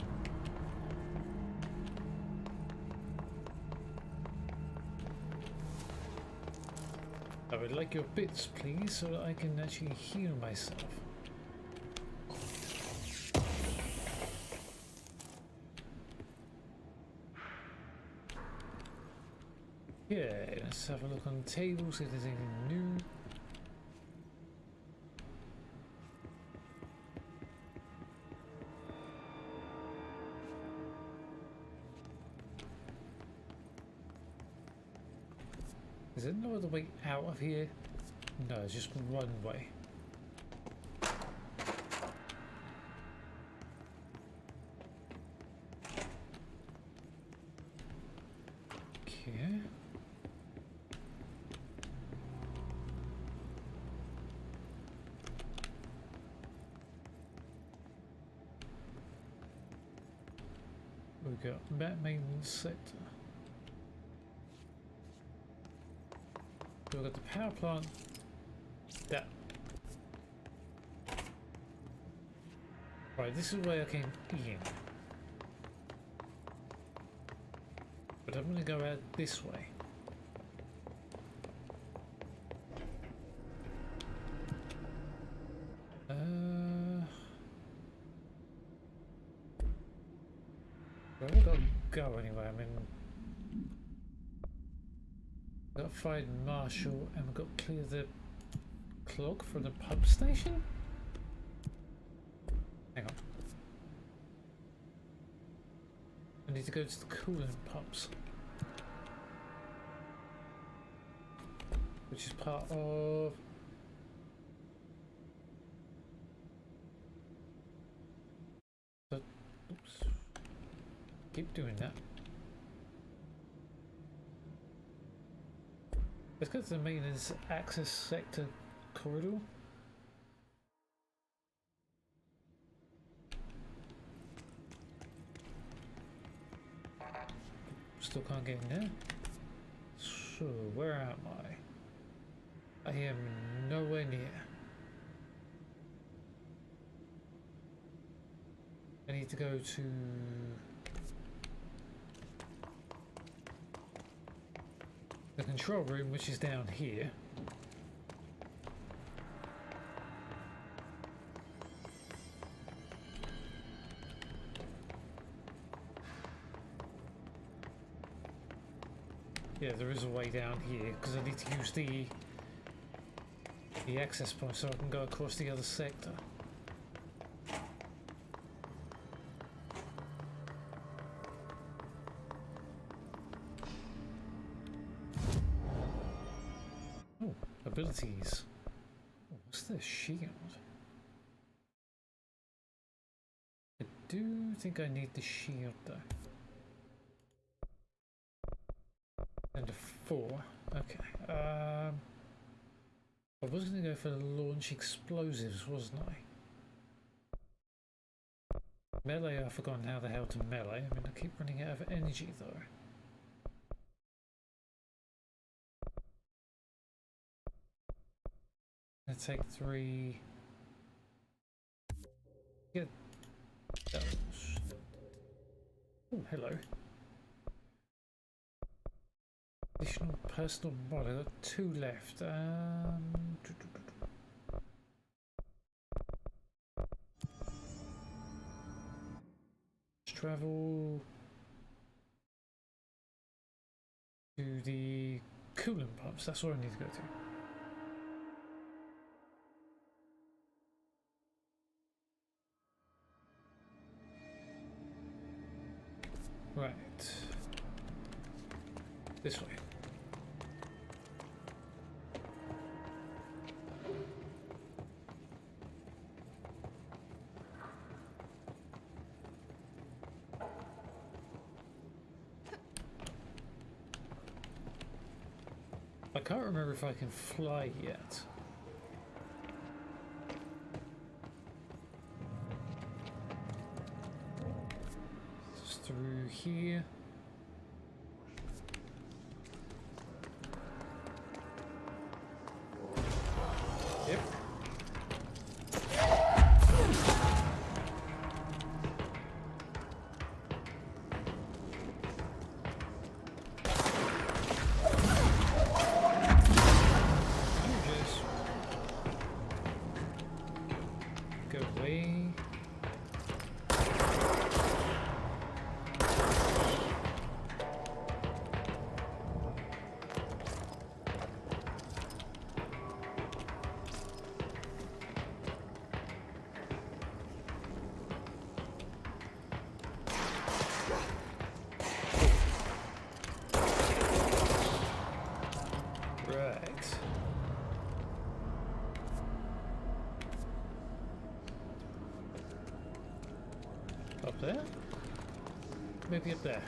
I would like your bits, please, so that I can actually heal myself. Yeah, let's have a look on the table, see if there's anything new. Is there no other way out of here? No, it's just one way. Okay. We've got that main sector. We've got the power plant. That. Right, this is where I came in. But I'm going to go out this way. Where have I got to go anyway? I mean, we've got to find Marshall and we've got to clear the clog from the pump station? Hang on. I need to go to the coolant pumps. Which is part of... Oops. Keep doing that. Let's go to the maintenance access sector corridor. Still can't get in there. So where am I? I am nowhere near. I need to go to the control room, which is down here. Yeah, there is a way down here because I need to use the access point so I can go across the other sector. Oh, abilities. Oh, what's this? Shield. do think I need the shield though. And a 4. Okay. I was going to go for the launch explosives, wasn't I? Melee, I've forgotten how the hell to melee. I mean, I keep running out of energy though. Let's take 3. Get those. Oh, hello. Additional personal mod. I've got 2 left. Let's travel to the coolant pumps. That's what I need to go to. Right. This way. I can't remember if I can fly yet. Just through here. Yep. Go away. Right. Up there? Maybe up there.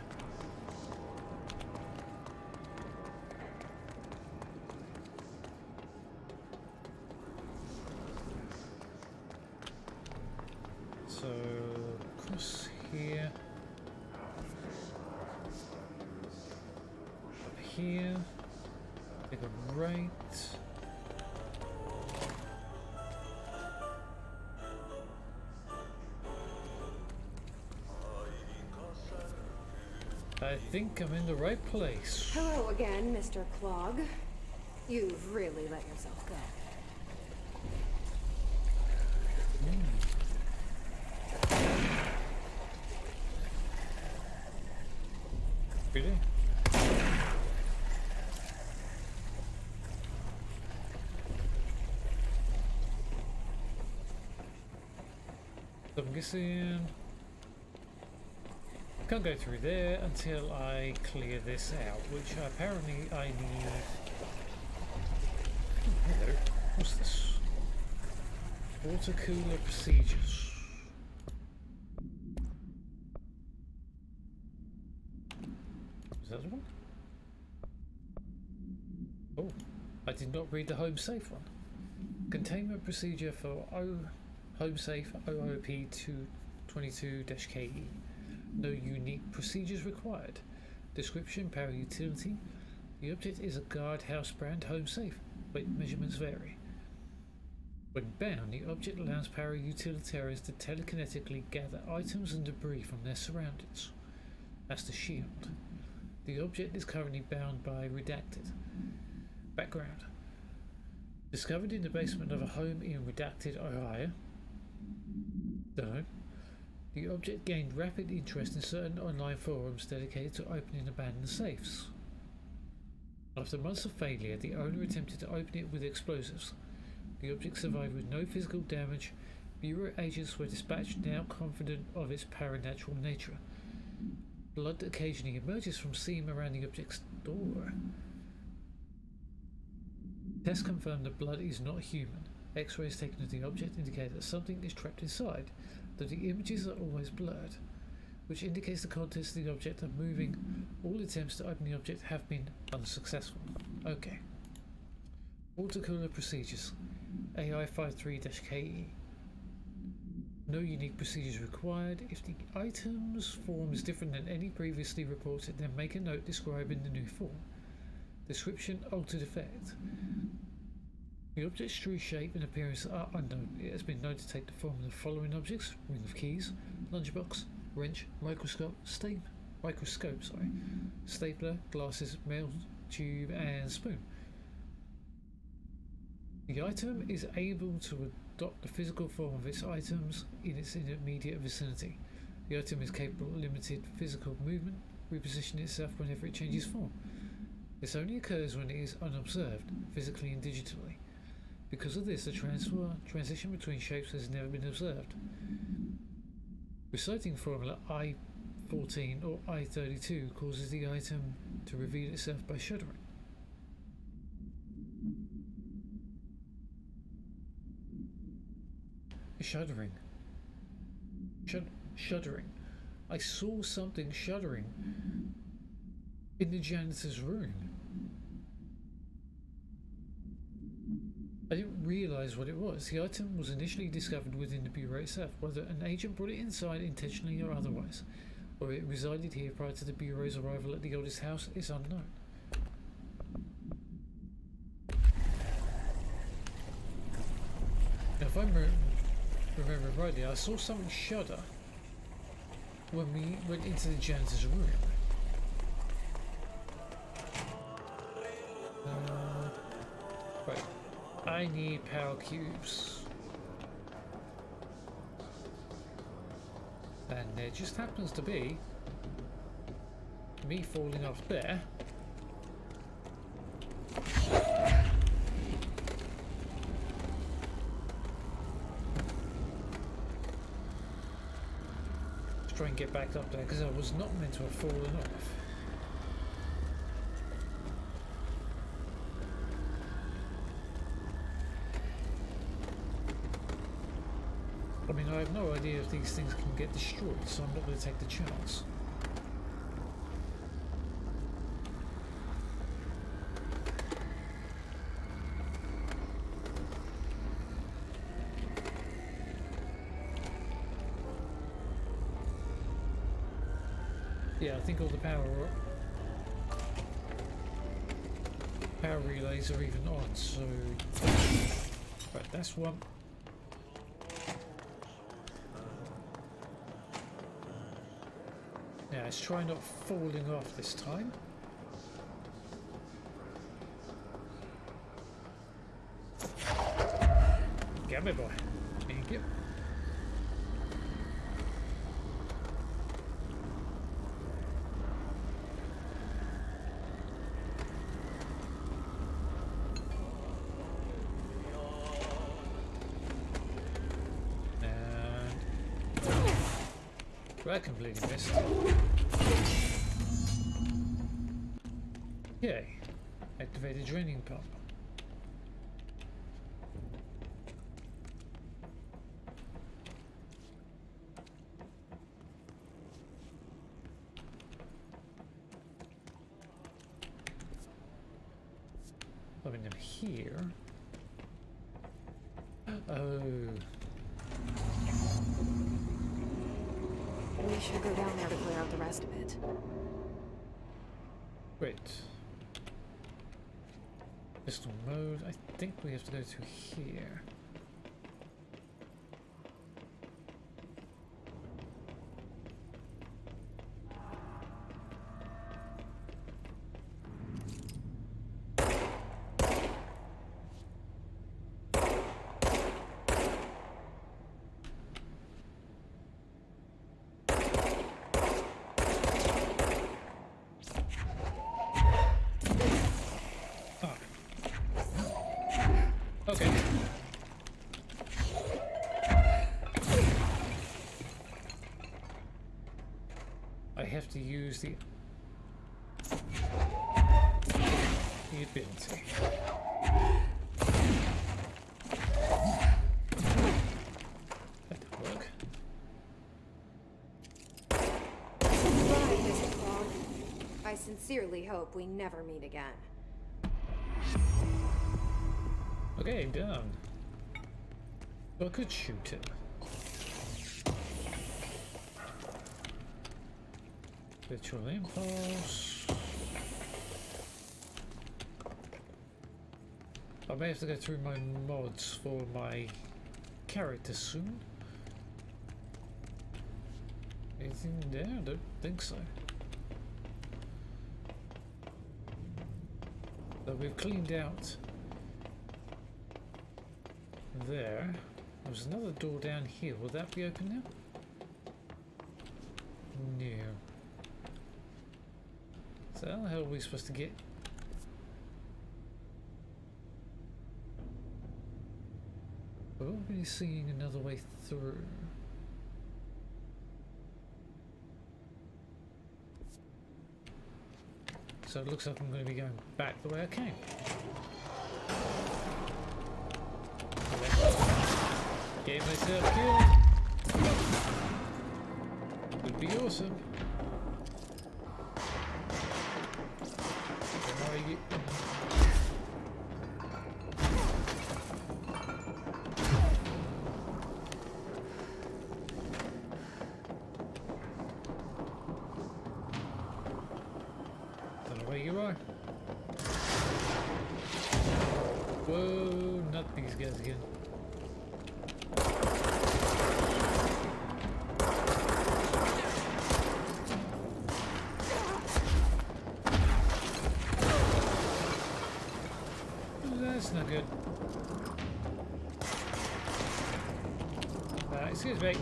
So, across here. Up here. Take a right. I think I'm in the right place. Hello again, Mr. Clog. You've really let yourself go. Really? So I'm guessing can't go through there until I clear this out, which apparently I need. Oh, hello. What's this? Water cooler procedures. Is that the one? Oh, I did not read the home safe one. Containment procedure for home safe OOP 222-KE. No unique procedures required. Description: power utility. The object is a guardhouse brand home safe, but measurements vary. When bound, the object allows power utilitarians to telekinetically gather items and debris from their surroundings. That's the shield. The object is currently bound by Redacted. Background: discovered in the basement of a home in Redacted, Ohio. Don't know. The object gained rapid interest in certain online forums dedicated to opening abandoned safes. After months of failure, the owner attempted to open it with explosives. The object survived with no physical damage. Bureau agents were dispatched, now confident of its paranatural nature. Blood occasionally emerges from seam around the object's door. Tests confirmed the blood is not human. X-rays taken of the object indicate that something is trapped inside, though the images are always blurred, which indicates the contents of the object are moving. All attempts to open the object have been unsuccessful. Okay. Water cooler procedures. AI-53-KE. No unique procedures required. If the item's form is different than any previously reported, then make a note describing the new form. Description: altered effect. The object's true shape and appearance are unknown. It has been known to take the form of the following objects: ring of keys, lunchbox, wrench, microscope, stapler, glasses, mail tube, and spoon. The item is able to adopt the physical form of its items in its immediate vicinity. The item is capable of limited physical movement, repositioning itself whenever it changes form. This only occurs when it is unobserved, physically and digitally. Because of this, the transition between shapes has never been observed. Reciting formula I-14 or I-32 causes the item to reveal itself by shuddering. Shuddering. I saw something shuddering in the janitor's room. I didn't realise what it was. The item was initially discovered within the Bureau itself. Whether an agent brought it inside intentionally or otherwise, or it resided here prior to the Bureau's arrival at the oldest house, is unknown. Now, if I remember rightly, I saw something shudder when we went into the janitor's room. Right. I need power cubes. And there just happens to be me falling off there. Let's try and get back up there because I was not meant to have fallen off. I mean, I have no idea if these things can get destroyed, so I'm not going to take the chance. Yeah, I think all the power relays are even on, so... Right, that's one. Now, let's try not falling off this time. Get me, boy. Thank you. I completely missed. Yay. Activated draining pump. Having them here. Oh. We should go down there to clear out the rest of it. Great. Pistol mode. I think we have to go to here. Okay. I have to use the ability. sincerely hope we never meet again. Okay, done. So I could shoot him. Virtual impulse. I may have to go through my mods for my character soon. Anything there? I don't think so. So we've cleaned out there. There's another door down here. Will that be open now? No. So how the hell are we supposed to get? We're already seeing another way through. So it looks like I'm going to be going back the way I came. Get myself killed. Would be awesome. Don't know where you are. Whoa, not these guys again. That's not good. Excuse me.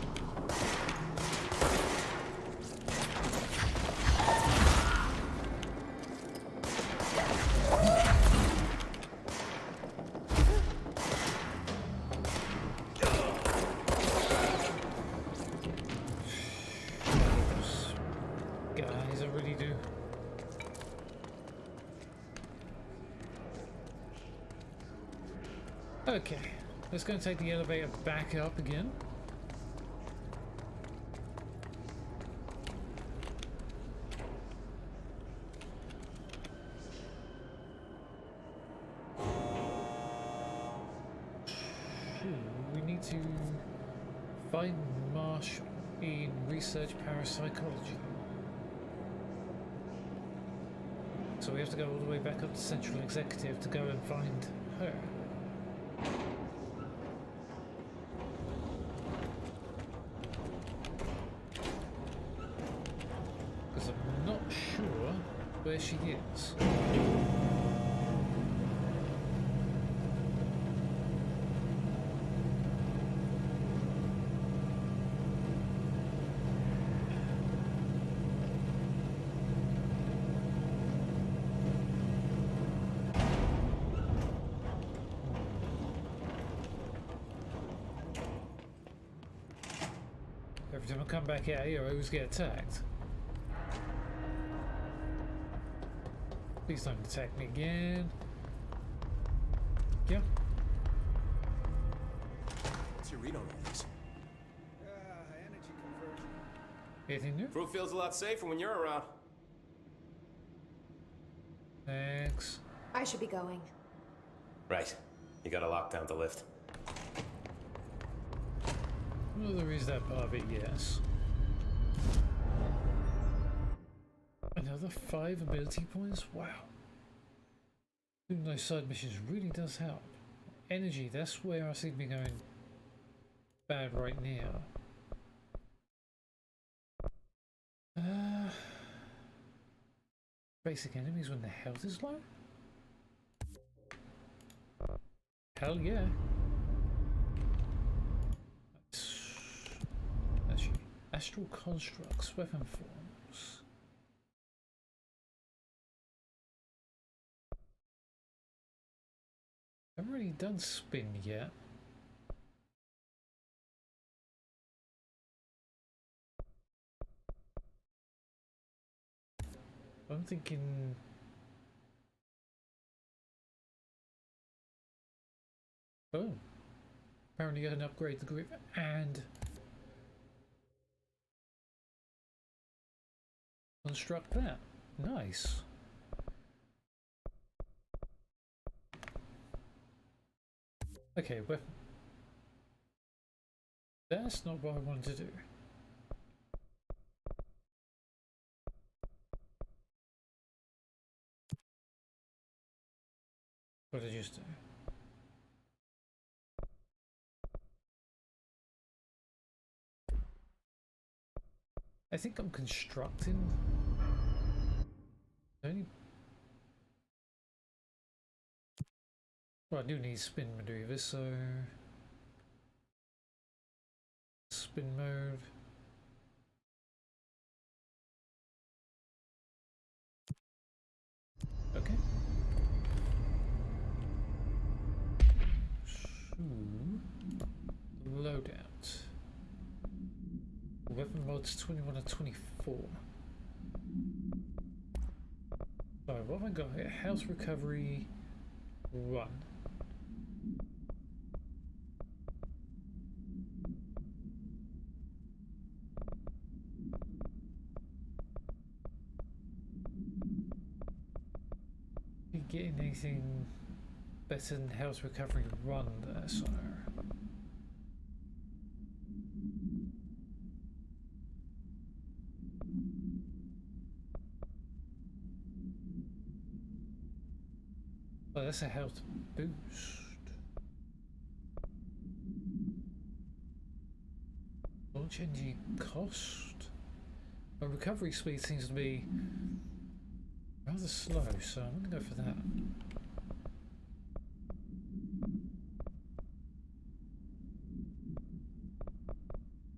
Guys, I really do. Okay, let's go and take the elevator back up again. We need to find Marsh in research parapsychology. So we have to go all the way back up to Central Executive to go and find her. Because I'm not sure where she is. Every time I come back out here, I always get attacked. Please don't attack me again. Yeah. What's your read on all this? Energy conversion. Anything new? Fruit feels a lot safer when you're around. Thanks. I should be going. Right. You gotta lock down the lift. Well, there is that part of it, yes. Another 5 ability points? Wow. Doing those side missions really does help. Energy, that's where I seem to be going bad right now. Basic enemies when the health is low? Hell yeah. Actually, astral constructs, weapon forms. I haven't really done spin yet. I'm thinking oh, apparently I can upgrade the grip and construct that. Nice. Okay, weapon. That's not what I wanted to do. What did I just do? I think I'm constructing. Only. Well, I do need spin maneuvers, so spin mode. Okay. So, loadout. Weapon mods 21 and 24. Alright, what have I got here? House recovery 1. You getting anything better than house recovery 1 there, so. Oh, that's a health boost. Launch energy cost. My recovery speed seems to be rather slow, so I'm gonna go for that.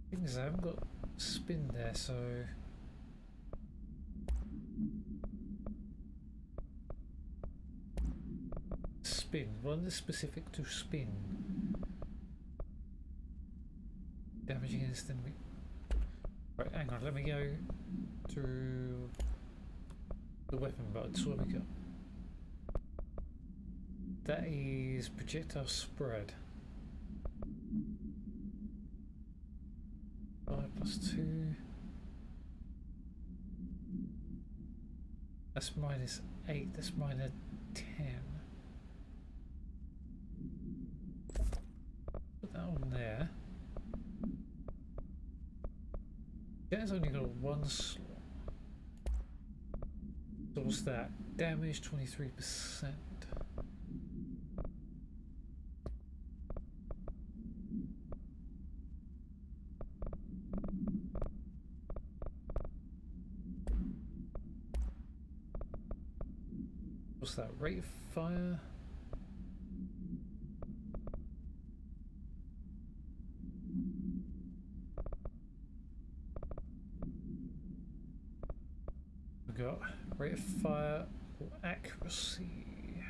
Thing is, I haven't got spin there, so. Spin. One is specific to spin. Damage against enemy. Right, hang on, let me go to the weapon mods. What have we got? That is projectile spread. 5+2. That's -8, that's -10. Put that on there. That's only got one slot. So what's that? Damage 23%. What's that? Rate of fire? We got rate of fire or accuracy.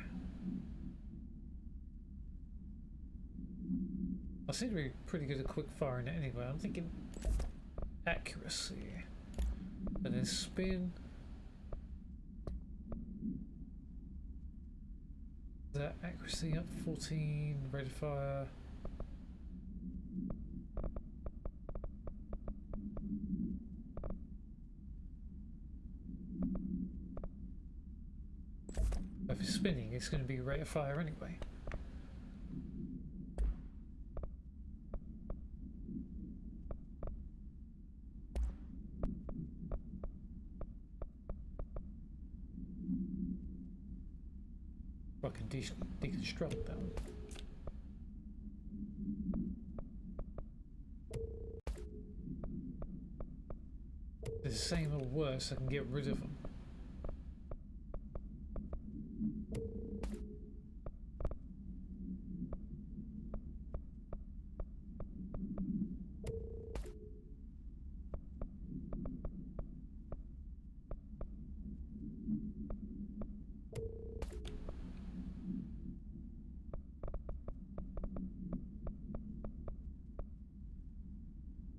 I seem to be pretty good at quick firing it anyway. I'm thinking accuracy. And then spin. That accuracy up 14, rate of fire. If it's spinning, it's going to be rate of fire anyway. I can deconstruct that one. If it's the same or worse, I can get rid of them.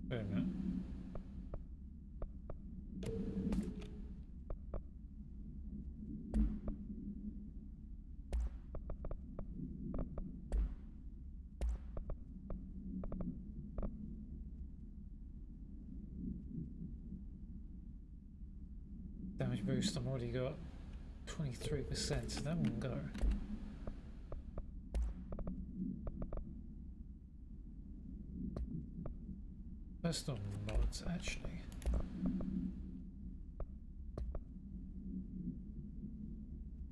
Wait a minute. Damage boost, I've already got 23%, so that won't go. personal mods actually.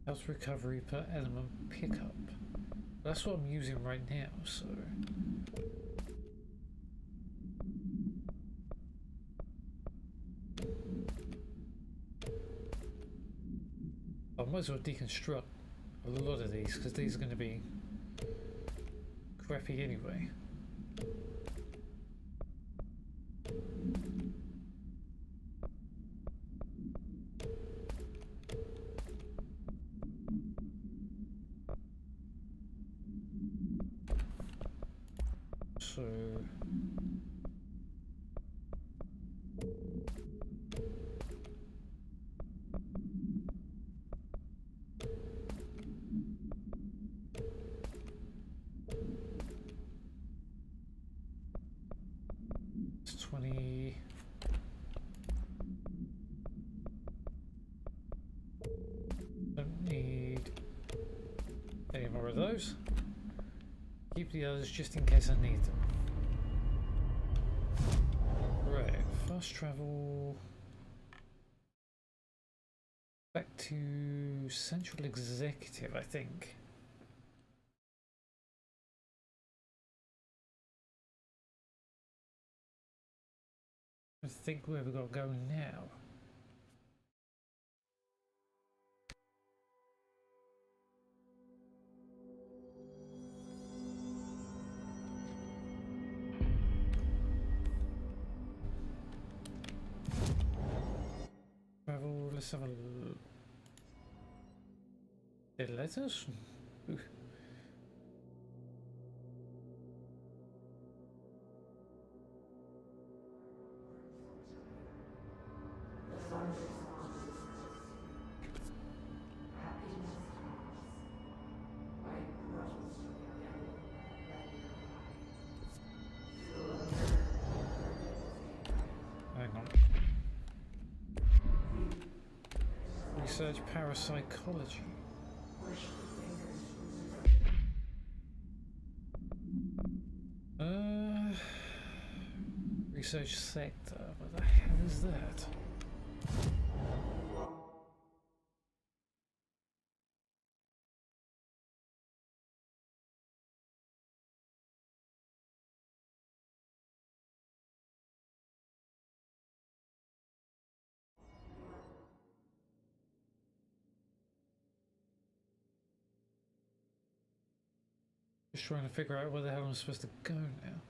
Health recovery per element pickup. That's what I'm using right now, so. I might as well deconstruct a lot of these because these are going to be crappy anyway. So it's 20. Don't need any more of those. Keep the others just in case I need them. Right, fast travel back to Central Executive, I think. I think where we got to go now. Travel, let's have a look. The letters? Ooh. Hang on. Research parapsychology. Research sector. What the hell is that? Just trying to figure out where the hell I'm supposed to go now.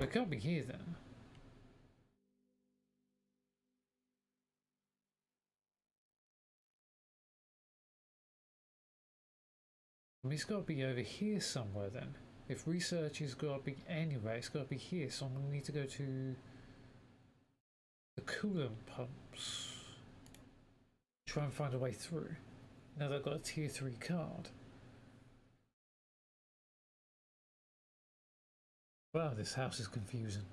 It can't be here then. I mean, it's got to be over here somewhere then. If research has got to be anywhere, it's got to be here. So I'm going to need to go to the coolant pumps. Try and find a way through. Now that I've got a tier 3 card. Wow, this house is confusing.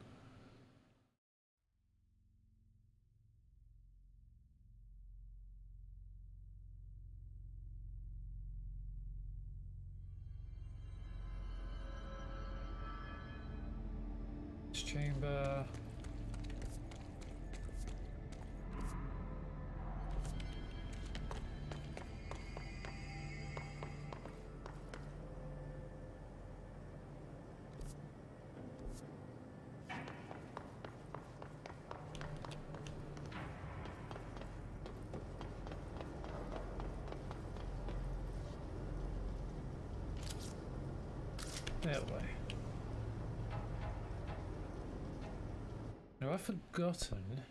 This chamber. That way. Now I've forgotten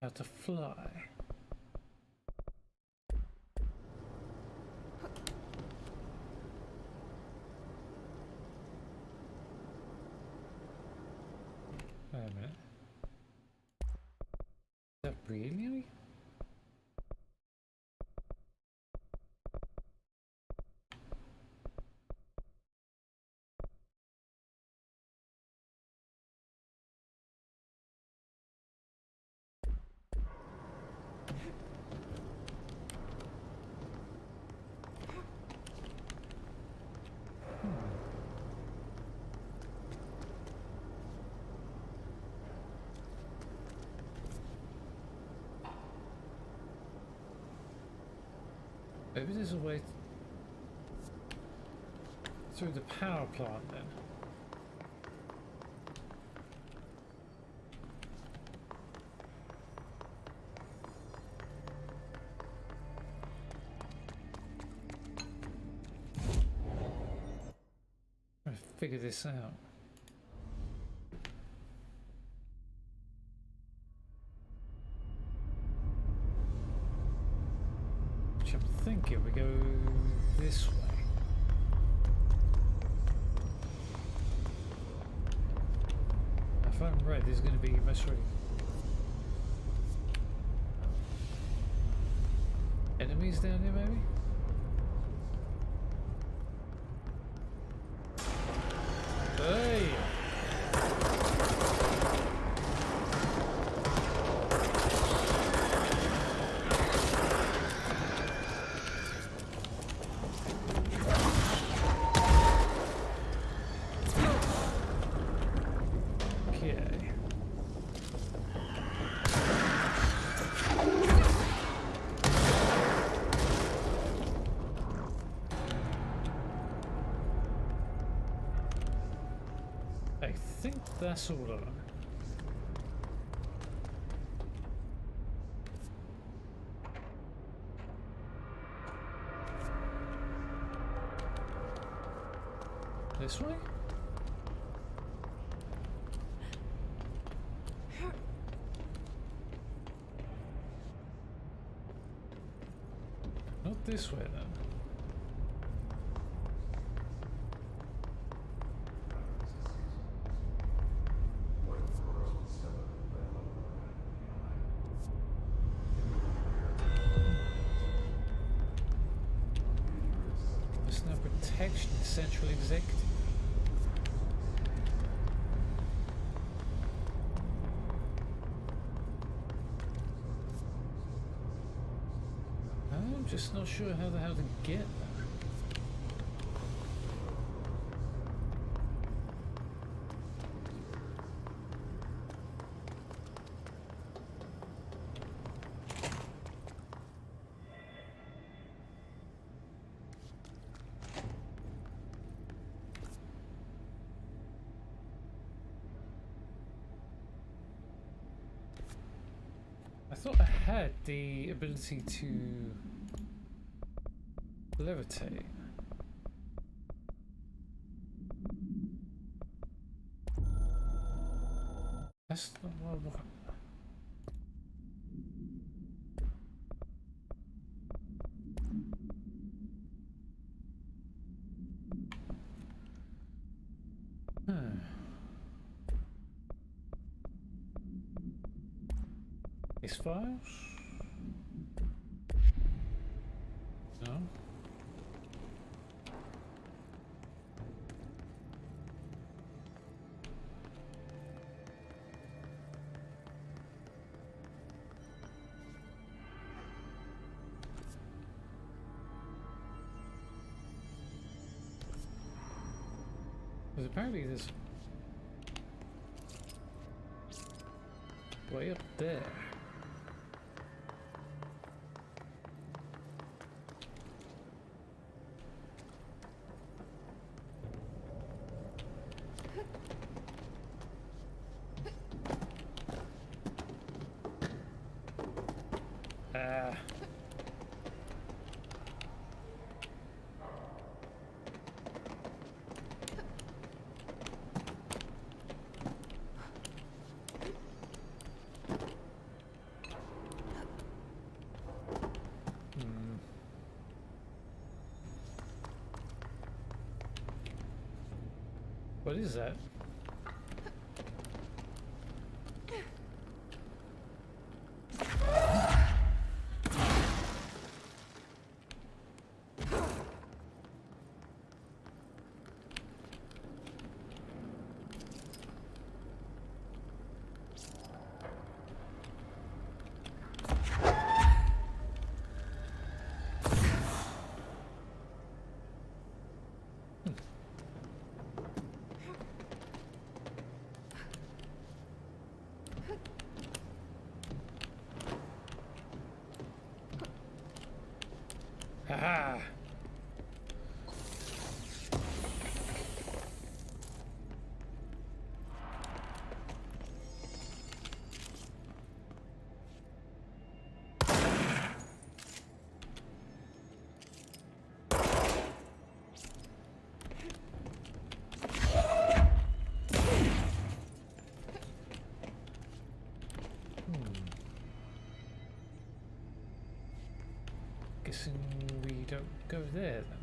how to fly. Wait a minute. Is that really? Maybe there's a way through the power plant then. Trying to figure this out. Which I'm thinking we go this way. If I'm right, there's going to be most likely enemies down here, maybe? Hey! Okay. I think that's all of them. This way? Not this way then. Personnel protection, central executive. I'm just not sure how the hell to get there. I thought I had the ability to levitate. That's not what. These files? No. Because apparently there's way up there. What is that? guessing we don't go there then.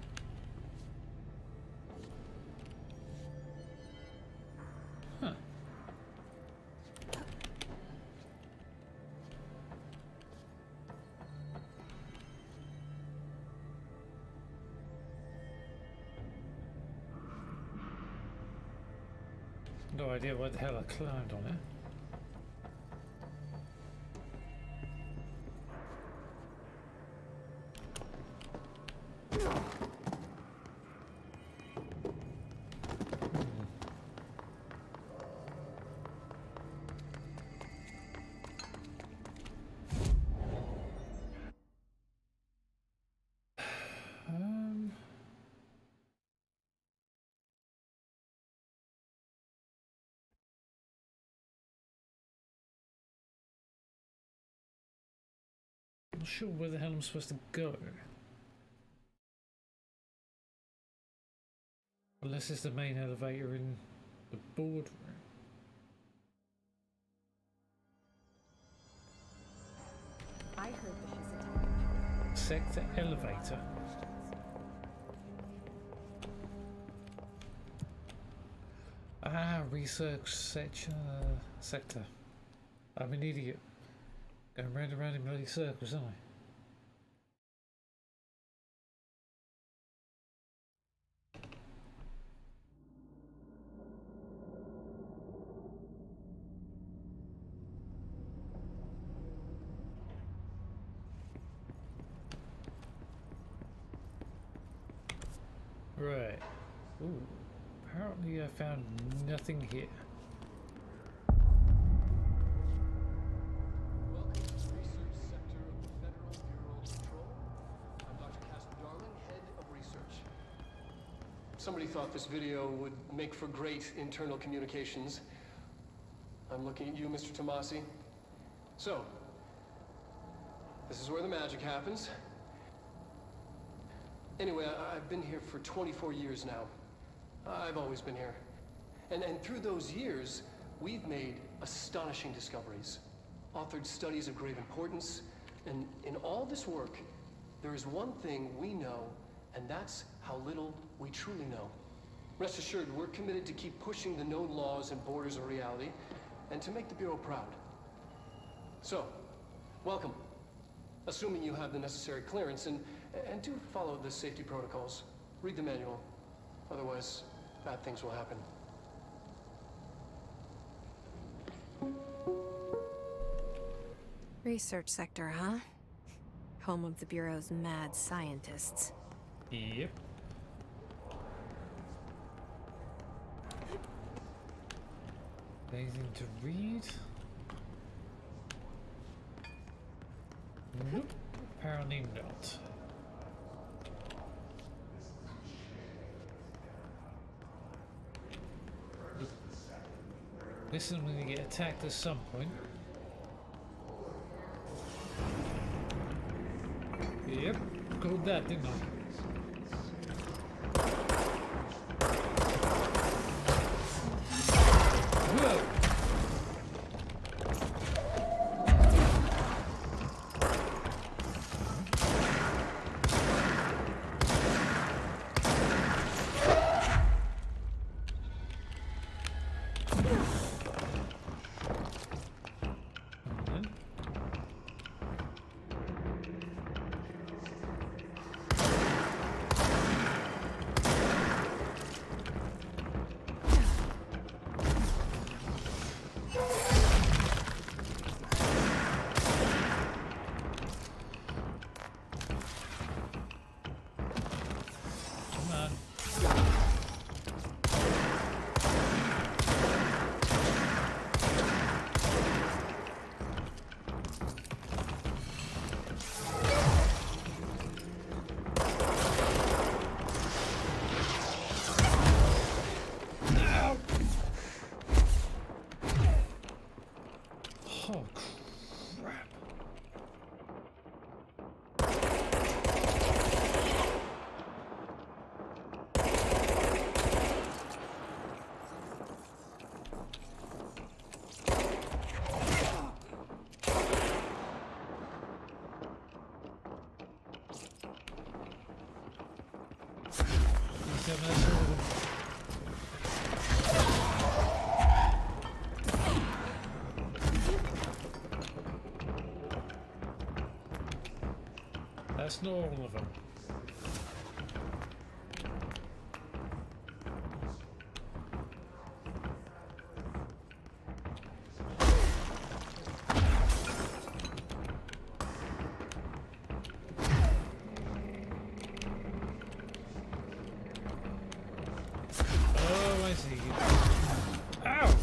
Huh. No idea what the hell I climbed on it. Not sure where the hell I'm supposed to go. Unless it's the main elevator in the boardroom. I heard the hesitation. Sector elevator. Ah, research sector. I'm an idiot. Going round and round in bloody circles, aren't I? Right. Ooh. Apparently I found nothing here. Welcome to the research sector of the Federal Bureau of Patrol. I'm Dr. Casper Darling, head of research. Somebody thought this video would make for great internal communications. I'm looking at you, Mr. Tomasi. So, this is where the magic happens. Anyway, I've been here for 24 years now. I've always been here. And through those years, we've made astonishing discoveries, authored studies of grave importance, and in all this work, there is one thing we know, and that's how little we truly know. Rest assured, we're committed to keep pushing the known laws and borders of reality, and to make the Bureau proud. So, welcome. Assuming you have the necessary clearance, and do follow the safety protocols. Read the manual. Otherwise, bad things will happen. Research sector, huh? Home of the Bureau's mad scientists. Yep. Anything to read? Nope. Apparently not. This is when you get attacked at some point. Yep, called that, didn't I? Whoa! Oh, crap. That's not all of them. Oh, I see. Ow!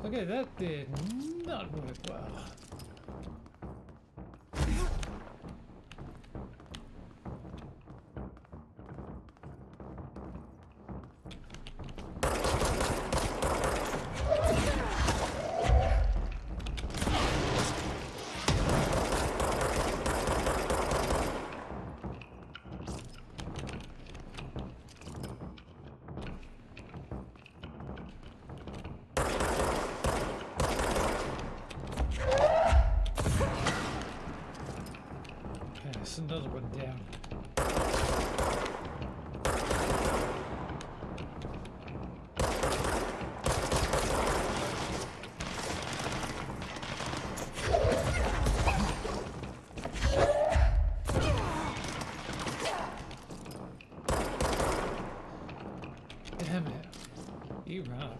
Okay, that did not work well. Another one down. Damn it. You ran up.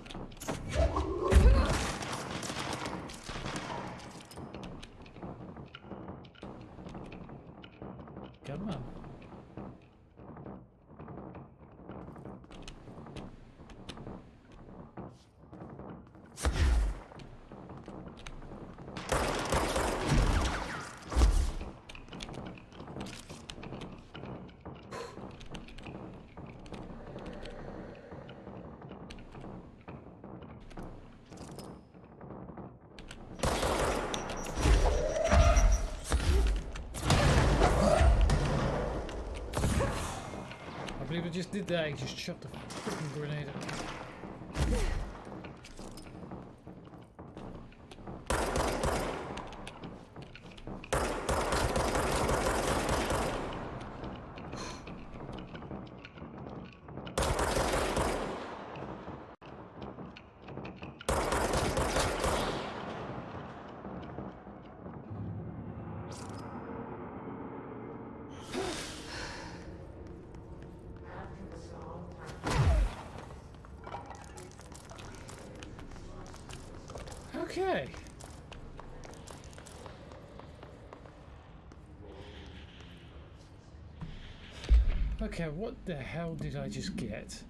Come on. I believe I just did that, he just shot the freaking grenade at me. Okay. Okay, what the hell did I just get?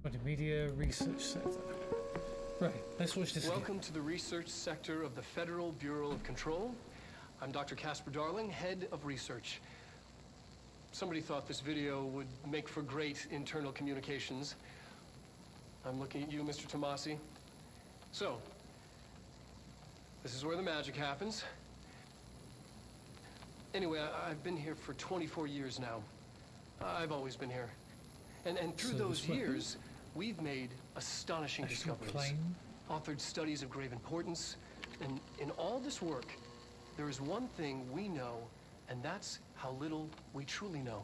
20 Media Research Center. Right, let's watch this Welcome again. to the research sector of the Federal Bureau of Control. I'm Dr. Casper Darling, head of research. Somebody thought this video would make for great internal communications. I'm looking at you, Mr. Tomasi. So, this is where the magic happens. Anyway, I've been here for 24 years now. I've always been here. And through those years, we've made astonishing discoveries. Authored studies of grave importance. And in all this work, there is one thing we know, and that's how little we truly know.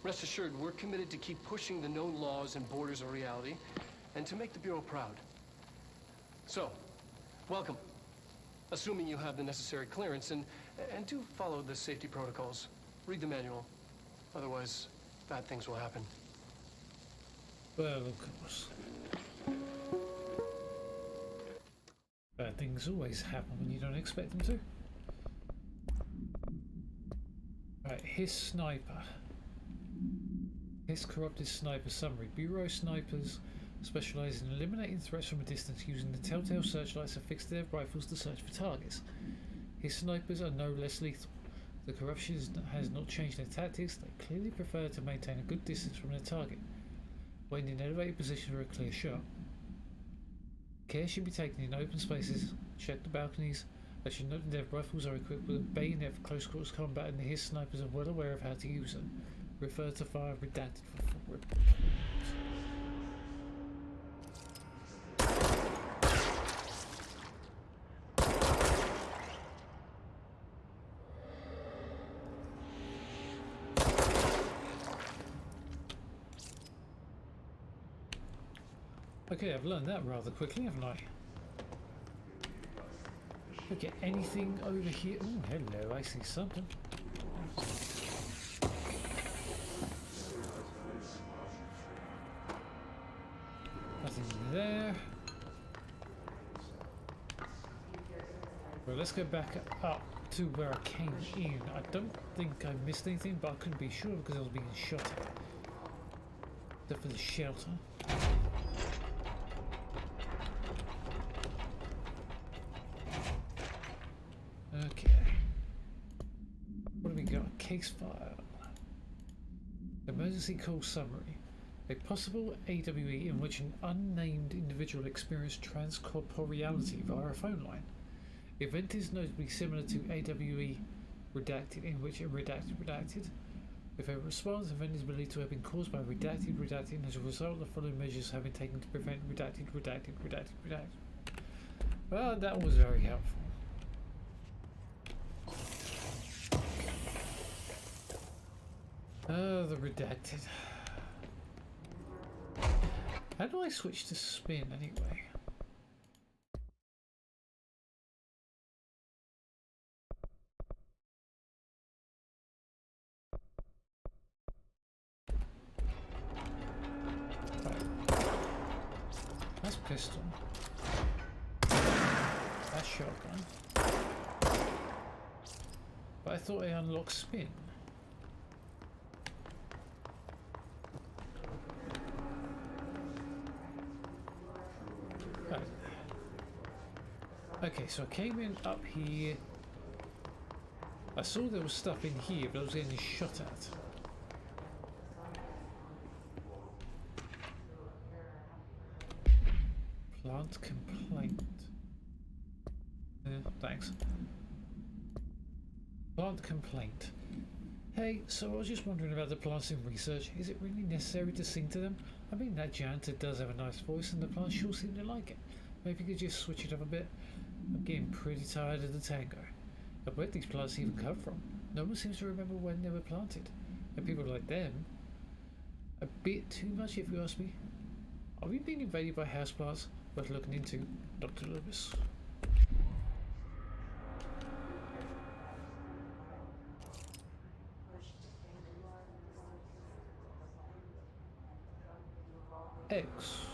Rest assured, we're committed to keep pushing the known laws and borders of reality, and to make the Bureau proud. So, welcome. Assuming you have the necessary clearance, and do follow the safety protocols. Read the manual. Otherwise, bad things will happen. Well, of course. Bad things always happen when you don't expect them to. Right, his sniper. His corrupted sniper summary. Bureau snipers specialise in eliminating threats from a distance using the telltale searchlights affixed to their rifles to search for targets. His snipers are no less lethal. The corruption has not changed their tactics. They clearly prefer to maintain a good distance from their target, when in elevated position for a clear shot. Care should be taken in open spaces. Check the balconies. They should note that their rifles are equipped with a bayonet for close quarters combat, and his snipers are well aware of how to use them. Refer to fire redacted for full report. Okay, I've learned that rather quickly, haven't I? Okay, anything over here? Oh, hello, I see something. Nothing there. Well, let's go back up to where I came in. I don't think I missed anything, but I couldn't be sure because I was being shot at. Except for the shelter. Okay. What do we got? Case file. Emergency call summary. A possible AWE in which an unnamed individual experienced transcorporeality via a phone line. The event is notably similar to AWE redacted, in which a redacted. If a response event is believed to have been caused by redacted, and as a result, the following measures have been taken to prevent redacted. Well, that was very helpful. The redacted. How do I switch to spin anyway? Right. That's pistol. That's shotgun. But I thought I unlocked spin. Okay, so I came in up here. I saw there was stuff in here, but I was getting shot at. Plant complaint. Thanks. Plant complaint. Hey, so I was just wondering about the plants in research. Is it really necessary to sing to them? I mean, that janitor does have a nice voice, and the plants sure seem to like it. Maybe you could just switch it up a bit. I'm getting pretty tired of the tango. But where these plants even come from? No one seems to remember when they were planted. And people like them, a bit too much if you ask me. Are we being invaded by houseplants? Worth looking into, Dr. Lewis. X.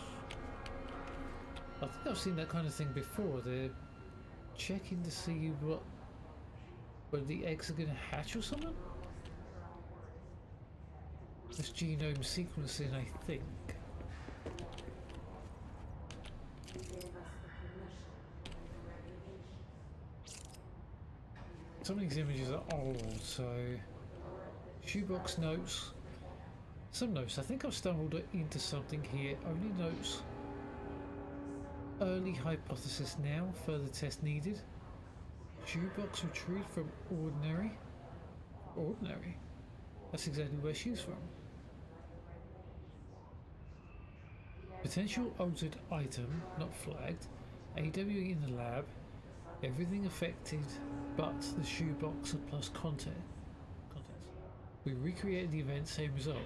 I think I've seen that kind of thing before. They're checking to see whether the eggs are going to hatch or something. It's genome sequencing, I think. Some of these images are old, so shoebox notes. Some notes. I think I've stumbled into something here. Only notes. Early hypothesis now. Further test needed. Shoebox retrieved from ordinary. Ordinary. That's exactly where she's from. Potential altered item, not flagged. AWE in the lab. Everything affected but the shoebox plus contents. We recreated the event, same result.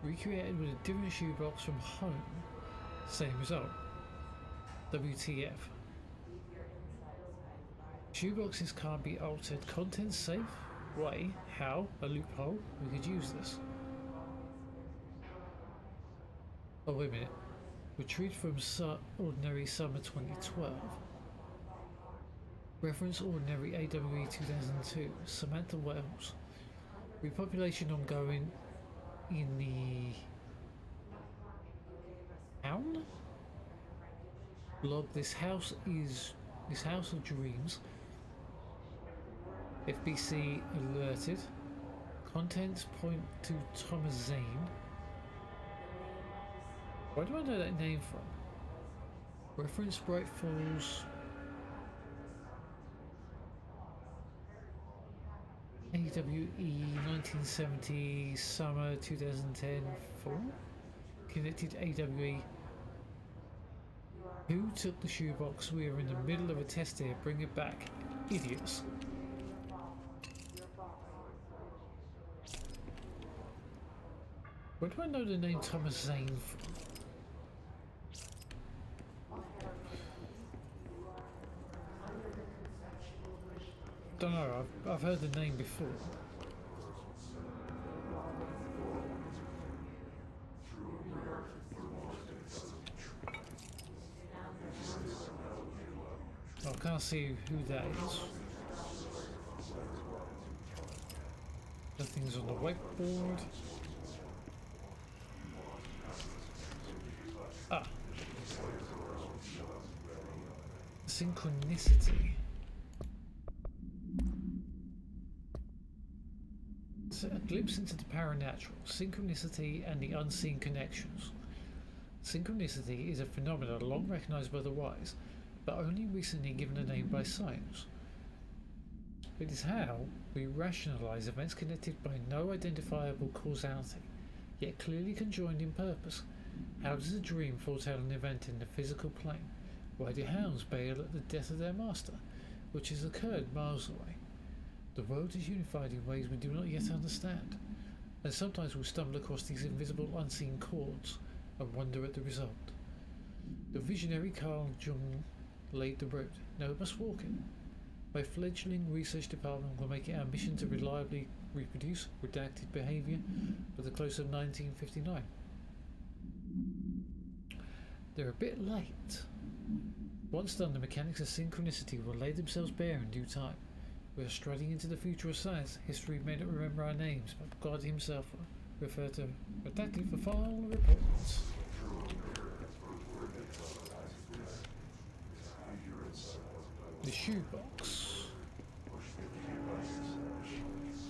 Recreated with a different shoebox from home, same result. WTF. Shoeboxes can't be altered. Contents safe? Way? How? A loophole? We could use this. Oh, wait a minute. Retrieved from Ordinary Summer 2012. Reference Ordinary AWE 2002. Samantha Wells. Repopulation ongoing in the town? Log, this house of dreams. FBC alerted. Contents point to Thomas Zane. Where do I know that name from? Reference Bright Falls. AWE 1970 Summer 2010 4. Connected AWE. Who took the shoebox? We are in the middle of a test here. Bring it back. Idiots. Where do I know the name Thomas Zane from? Don't know, I've heard the name before. I can't see who that is. Nothing's on the whiteboard. Ah. Synchronicity. A glimpse into the paranatural, synchronicity and the unseen connections. Synchronicity is a phenomenon long recognized by the wise, but only recently given a name by science. It is how we rationalize events connected by no identifiable causality, yet clearly conjoined in purpose. How does a dream foretell an event in the physical plane? Why do hounds bail at the death of their master, which has occurred miles away? The world is unified in ways we do not yet understand, and sometimes we stumble across these invisible, unseen chords and wonder at the result. The visionary Carl Jung laid the road. Now we must walk it. My fledgling research department will make it our mission to reliably reproduce redacted behavior for the close of 1959. They're a bit late. Once done, the mechanics of synchronicity will lay themselves bare in due time. We are striding into the future of science. History may not remember our names, but God himself will refer to redacted for final reports. The shoebox.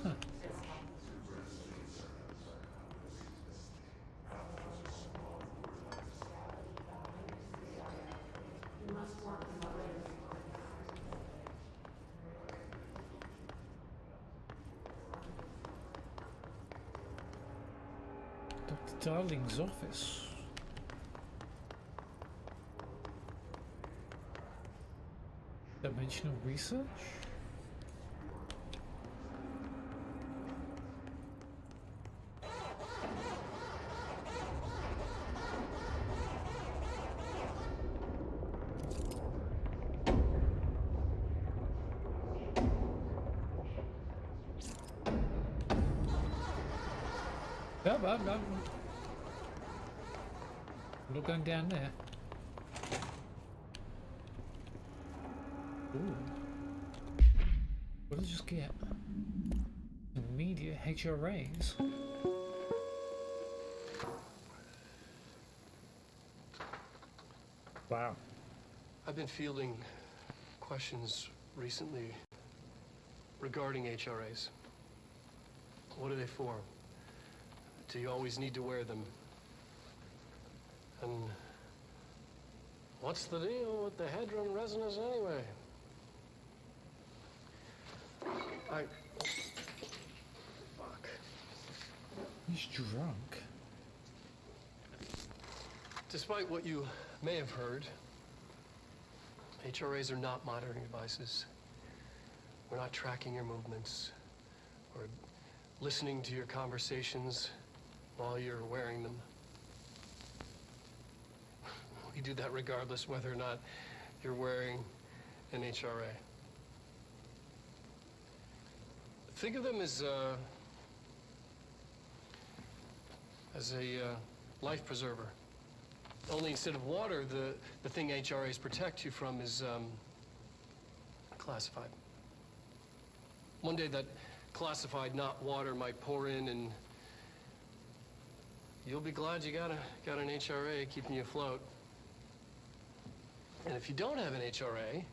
Huh. Dr. Darling's office. Dimensional research? I'm not going down there. Ooh. What did I just get? Immediate HRAs. Wow. I've been fielding questions recently regarding HRAs. What are they for? Do you always need to wear them? And what's the deal with the Hedron resonance anyway? Fuck. He's drunk. Despite what you may have heard, HRAs are not monitoring devices. We're not tracking your movements or listening to your conversations while you're wearing them. We do that regardless whether or not you're wearing an HRA. Think of them as a life preserver. Only instead of water, the thing HRAs protect you from is classified. One day that classified, not water, might pour in, and you'll be glad you got an HRA keeping you afloat. And if you don't have an HRA,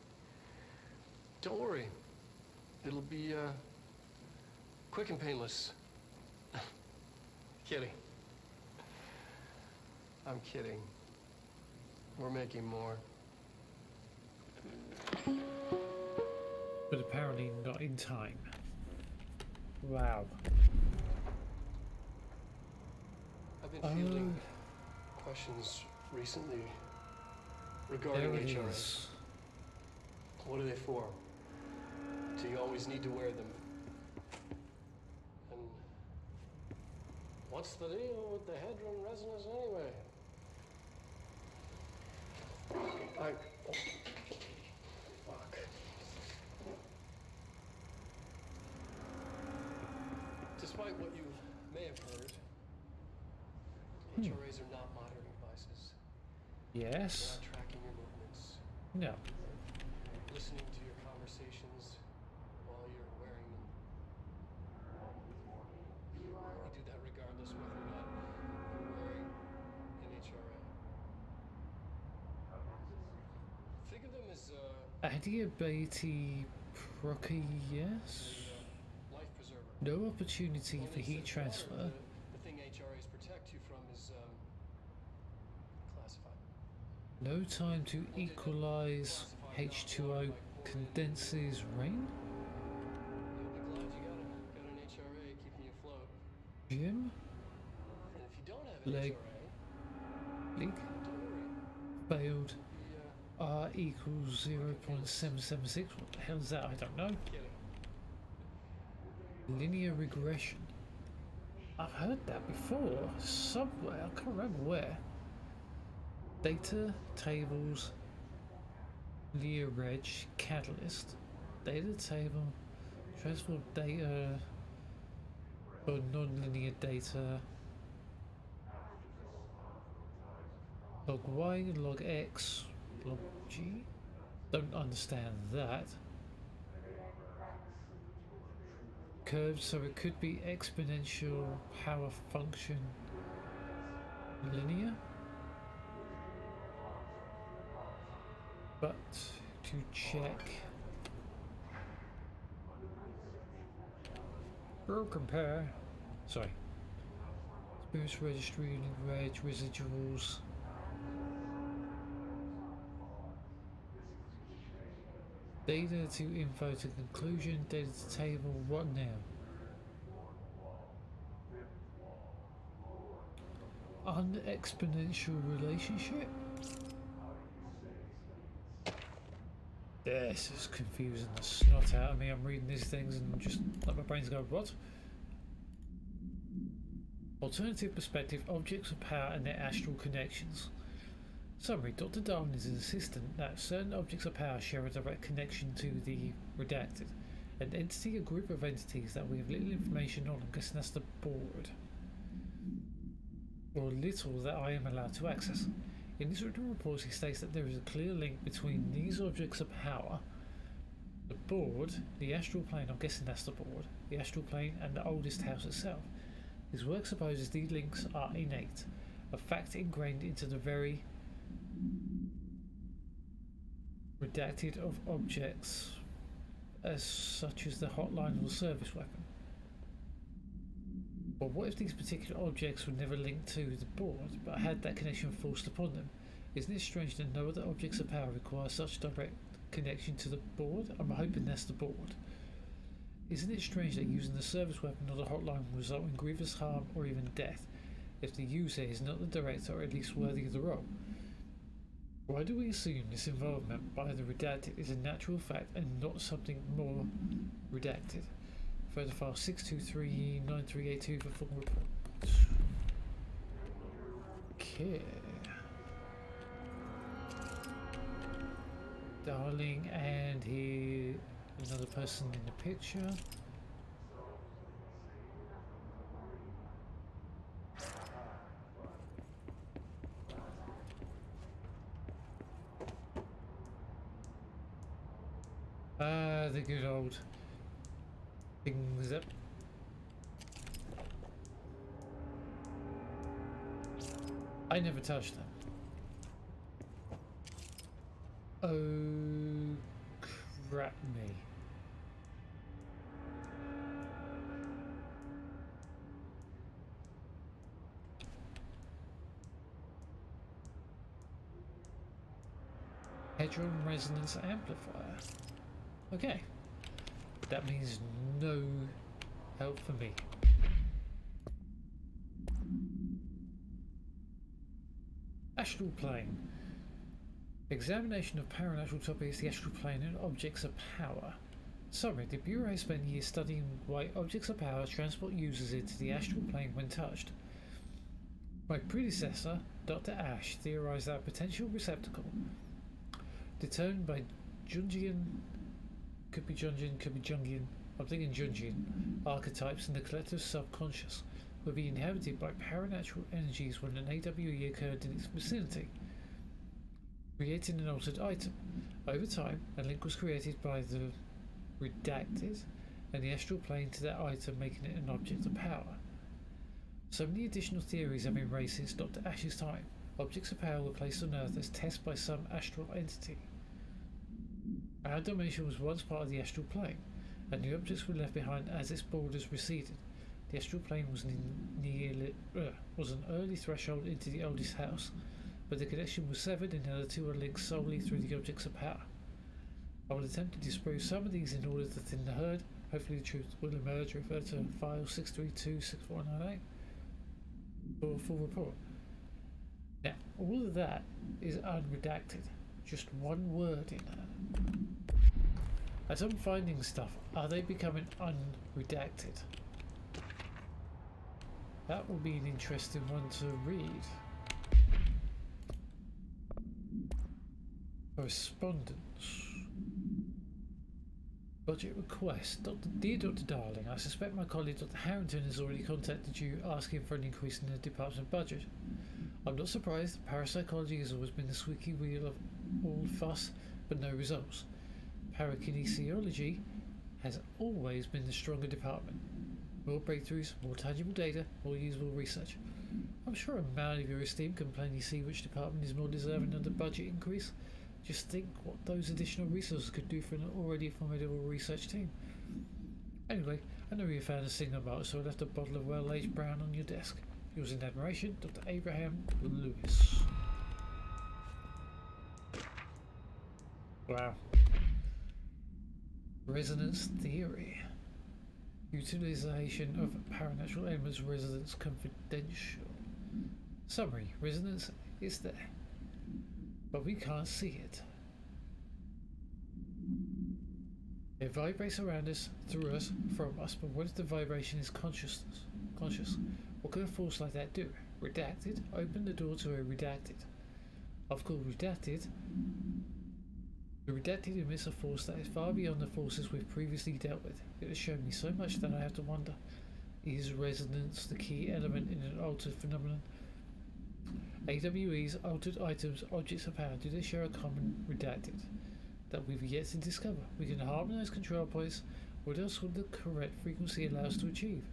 don't worry. It'll be quick and painless. Kidding. I'm kidding. We're making more. But apparently not in time. Wow. I've been fielding questions recently regarding there it HRAs. is. What are they for? Do you always need to wear them? And what's the deal with the Hedron resonance anyway? Fuck. Despite what you may have heard, HRAs are not monitoring devices. Yes. They're not tracking your movements. No. Listening to your conversations while you're wearing them. We do that regardless whether or not you're wearing an HRA. Think of them as Adiabates protease. life preserver. No opportunity for heat transfer. The thing HRAs protect you from is classified. No time to equalize. H2O condenses rain. You'll be glad you got an HRA keeping you afloat. Gym. And if you don't have an Leg. HRA, League. don't worry. Failed. R equals 0.776. What the hell is that? I don't know. Linear regression. I've heard that before. Somewhere. I can't remember where. Data tables. Linear reg. Catalyst. Data table. Transfer data for non-linear data. Log Y, log X, log G. Don't understand that. Curved, so it could be exponential power function linear. But to check. Or compare. Sorry. Experience registry, reg, residuals. Data to info to conclusion, data to table, what now? Unexponential relationship? This is confusing the snot out of me. I'm reading these things and just like my brain's going, what? Alternative perspective, objects of power and their astral connections. Summary, Dr. Darwin is insistent that certain objects of power share a direct connection to the redacted, an entity, a group of entities that we have little information on. I'm guessing that's the board. Or little that I am allowed to access. In his written reports, he states that there is a clear link between these objects of power, the board, the astral plane, I'm guessing that's the board, the astral plane, and the oldest house itself. His work supposes these links are innate, a fact ingrained into the very redacted of objects as such as the hotline or the service weapon. But what if these particular objects were never linked to the board, but had that connection forced upon them? Isn't it strange that no other objects of power require such direct connection to the board? I'm hoping that's the board. Isn't it strange that using the service weapon or the hotline will result in grievous harm or even death if the user is not the director or at least worthy of the role? Why do we assume this involvement by the redacted is a natural fact and not something more redacted? Further file 6239382 for full reports. Okay. Darling, and here another person in the picture. The good old things up. I never touched them. Oh, crap me. Hadron resonance amplifier. Okay. That means no help for me. Astral plane. Examination of paranatural topics, the astral plane and objects of power. Summary. The Bureau has spent years studying why objects of power transport users into the astral plane when touched. My predecessor, Dr. Ash, theorized that a potential receptacle, determined by Jungian, could be Jungian, I'm thinking Jungian, archetypes in the collective subconscious, would be inhabited by paranatural energies when an AWE occurred in its vicinity, creating an altered item. Over time, a link was created by the redacted and the astral plane to that item, making it an object of power. So many additional theories have been raised since Dr. Ash's time. Objects of power were placed on Earth as tests by some astral entity. Our dimension was once part of the astral plane, and the objects were left behind as its borders receded. The astral plane was an early threshold into the oldest house, but the connection was severed and the other two are linked solely through the objects of power. I will attempt to disprove some of these in order to thin the herd. Hopefully the truth will emerge. Refer to file 632-6498 for a full report. Now, all of that is unredacted. Just one word in there. As I'm finding stuff, are they becoming unredacted? That will be an interesting one to read. Correspondence. Budget request. Dear Dr. Darling, I suspect my colleague Dr. Harrington has already contacted you asking for an increase in the department budget. I'm not surprised. Parapsychology has always been the squeaky wheel of all fuss, but no results. Parakinesiology has always been the stronger department. More breakthroughs, more tangible data, more usable research. I'm sure a man of your esteem can plainly see which department is more deserving of the budget increase. Just think what those additional resources could do for an already formidable research team. Anyway, I know you found a signal mark, so I left a bottle of well-aged brown on your desk. Yours in admiration, Dr. Abraham Lewis. Wow. Resonance theory. Utilization of paranatural elements. Resonance confidential. Summary. Resonance is there, but we can't see it. It vibrates around us, through us, from us, but what if the vibration is conscious? What could a force like that do? Redacted? Open the door to a redacted. I've called redacted. The redacted emits a force that is far beyond the forces we've previously dealt with. It has shown me so much that I have to wonder, is resonance the key element in an altered phenomenon? AWE's altered items, objects of power, do they share a common redacted that we've yet to discover? We can harmonize control points. What else would the correct frequency allow us to achieve?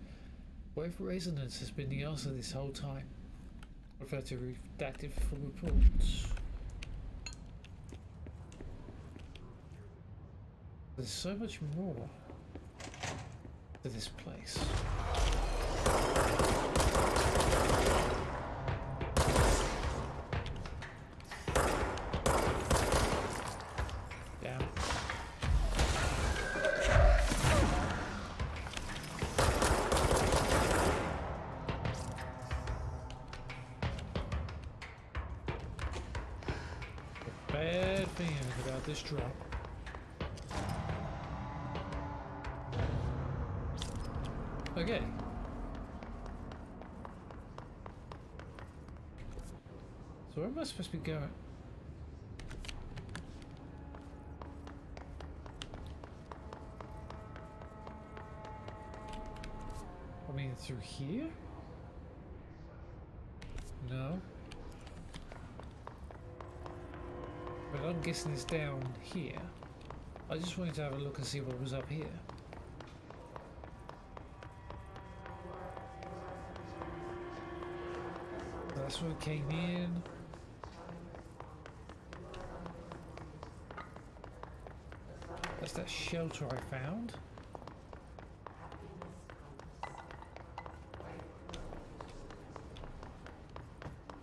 What if resonance has been the answer this whole time? Refer to redacted for reports. There's so much more to this place. Damn. Bad feeling about this drop. Okay. So where am I supposed to be going? I mean, through here? No. But I'm guessing it's down here. I just wanted to have a look and see what was up here. That's where it came in. That's that shelter I found.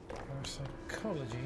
Parapsychology.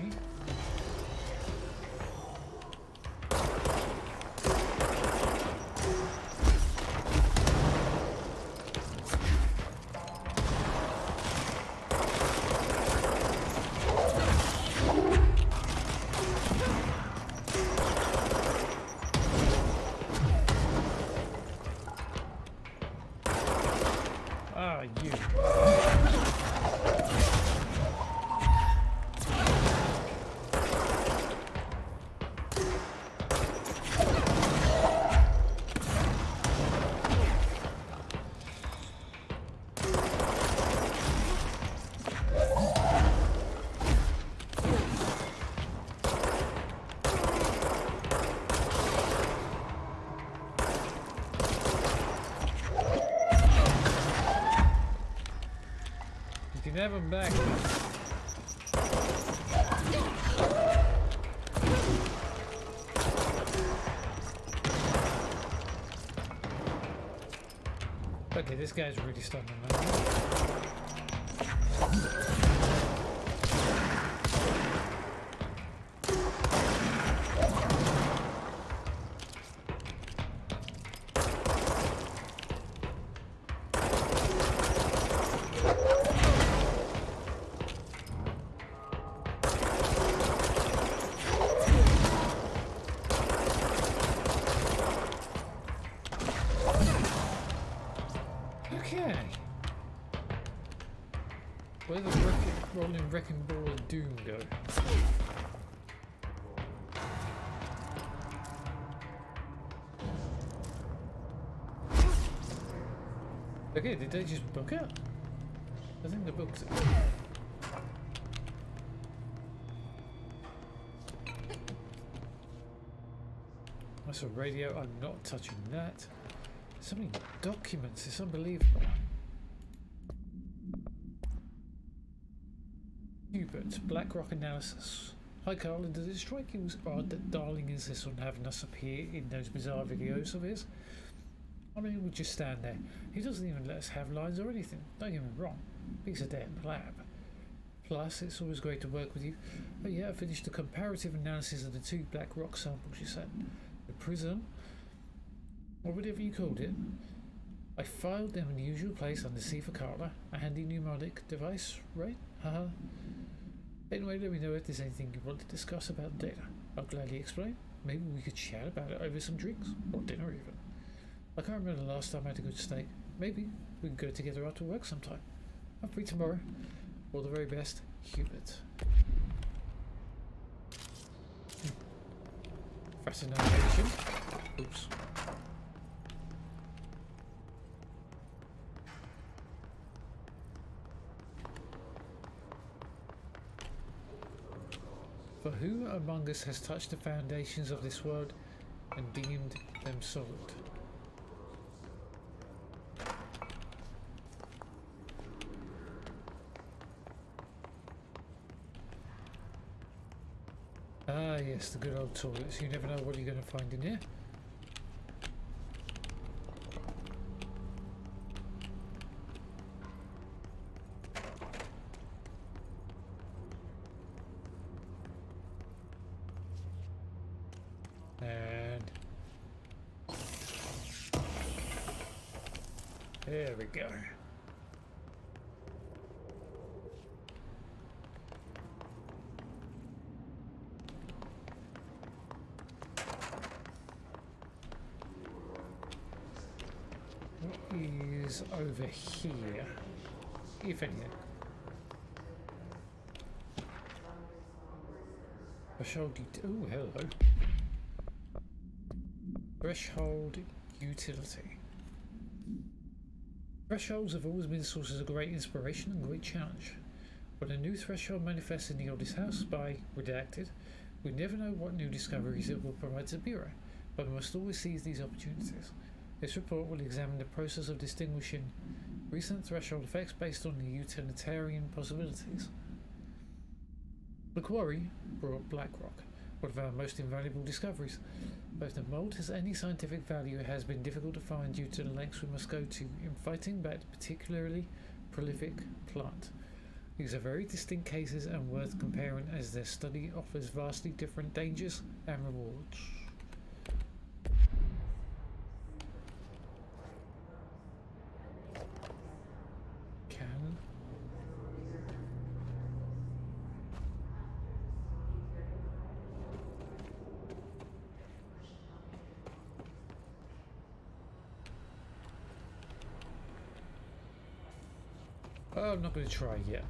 You can have him back. Okay, this guy's really starting to know. Okay. Where does the rolling wrecking ball of doom go? Okay, did they just book it? I think they booked it. That's a radio, I'm not touching that. So many documents, it's unbelievable. Hubert, Black Rock analysis. Hi Carl, does it strike you as odd that Darling insists on having us appear in those bizarre videos of his? I mean, we just stand there. He doesn't even let us have lines or anything. Don't get me wrong. He's a damn lab. Plus, it's always great to work with you. Oh yeah, I finished the comparative analysis of the 2 Black Rock samples you sent. The prism, or whatever you called it. I filed them in the usual place under C for Carter, a handy mnemonic device, right? Haha. Anyway, let me know if there's anything you want to discuss about the data. I'll gladly explain. Maybe we could chat about it over some drinks, or dinner even. I can't remember the last time I had a good steak. Maybe we can go together after work sometime. I'm free tomorrow. All the very best, Hubert. Fascination. Oops. For who among us has touched the foundations of this world and deemed them solid? Ah yes, the good old toilets. You never know what you're going to find in here. There we go. What is over here, if anything? Threshold. Oh, hello. Threshold utility. Thresholds have always been sources of great inspiration and great challenge. When a new threshold manifests in the oldest house by redacted, we never know what new discoveries it will provide to the Bureau, but we must always seize these opportunities. This report will examine the process of distinguishing recent threshold effects based on the utilitarian possibilities. The quarry brought Blackrock, one of our most invaluable discoveries. Both the mold has any scientific value it has been difficult to find due to the lengths we must go to in fighting back the particularly prolific plant. These are very distinct cases and worth comparing as their study offers vastly different dangers and rewards. Oh, I'm not going to try yet.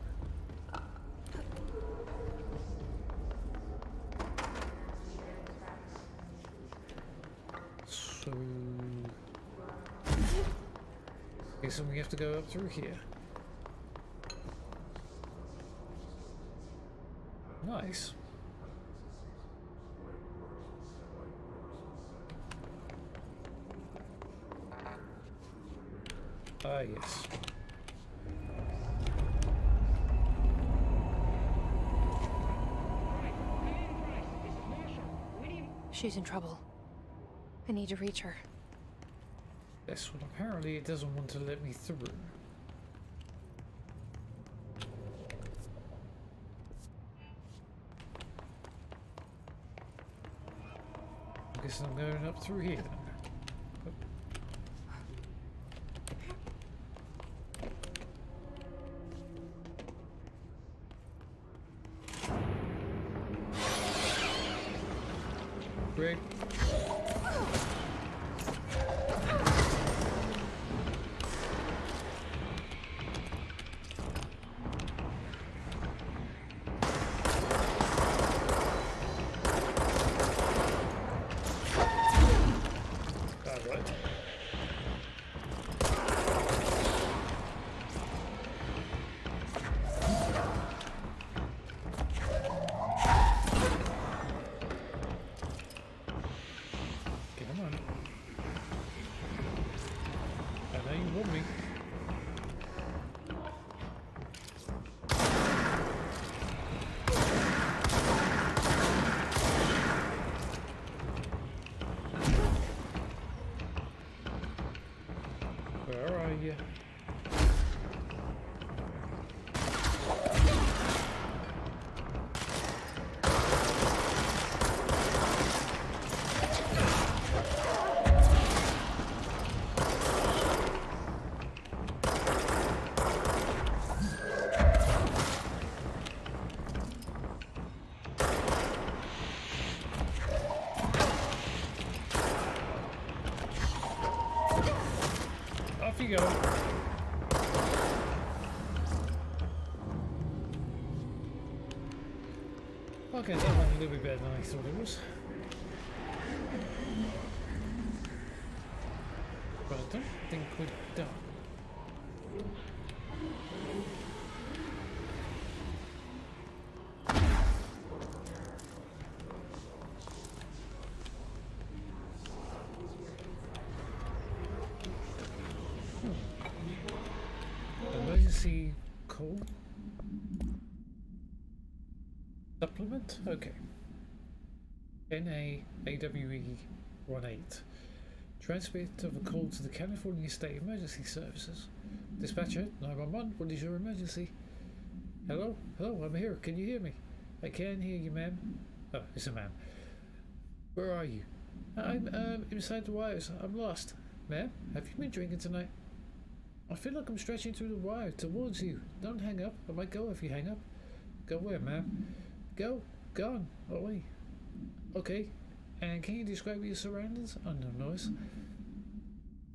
So, guess we have to go up through here. Nice. Ah, yes. She's in trouble. I need to reach her. This one, apparently it doesn't want to let me through. I guess I'm going up through here then. Great. Where are you? Off you go. Okay, that went a little bit better than I thought it was. But I don't think we're done. Emergency call? Supplement? Okay. NAAWE 18. Transmit of a call to the California State Emergency Services. Dispatcher, 911, what is your emergency? Hello? Hello, I'm here. Can you hear me? I can hear you, ma'am. Oh, it's a ma'am. Where are you? I'm inside the wires. I'm lost. Ma'am, have you been drinking tonight? I feel like I'm stretching through the wire towards you. Don't hang up. I might go if you hang up. Go where, ma'am? Go. Gone. Away. Okay. And can you describe your surroundings? Unknown noise.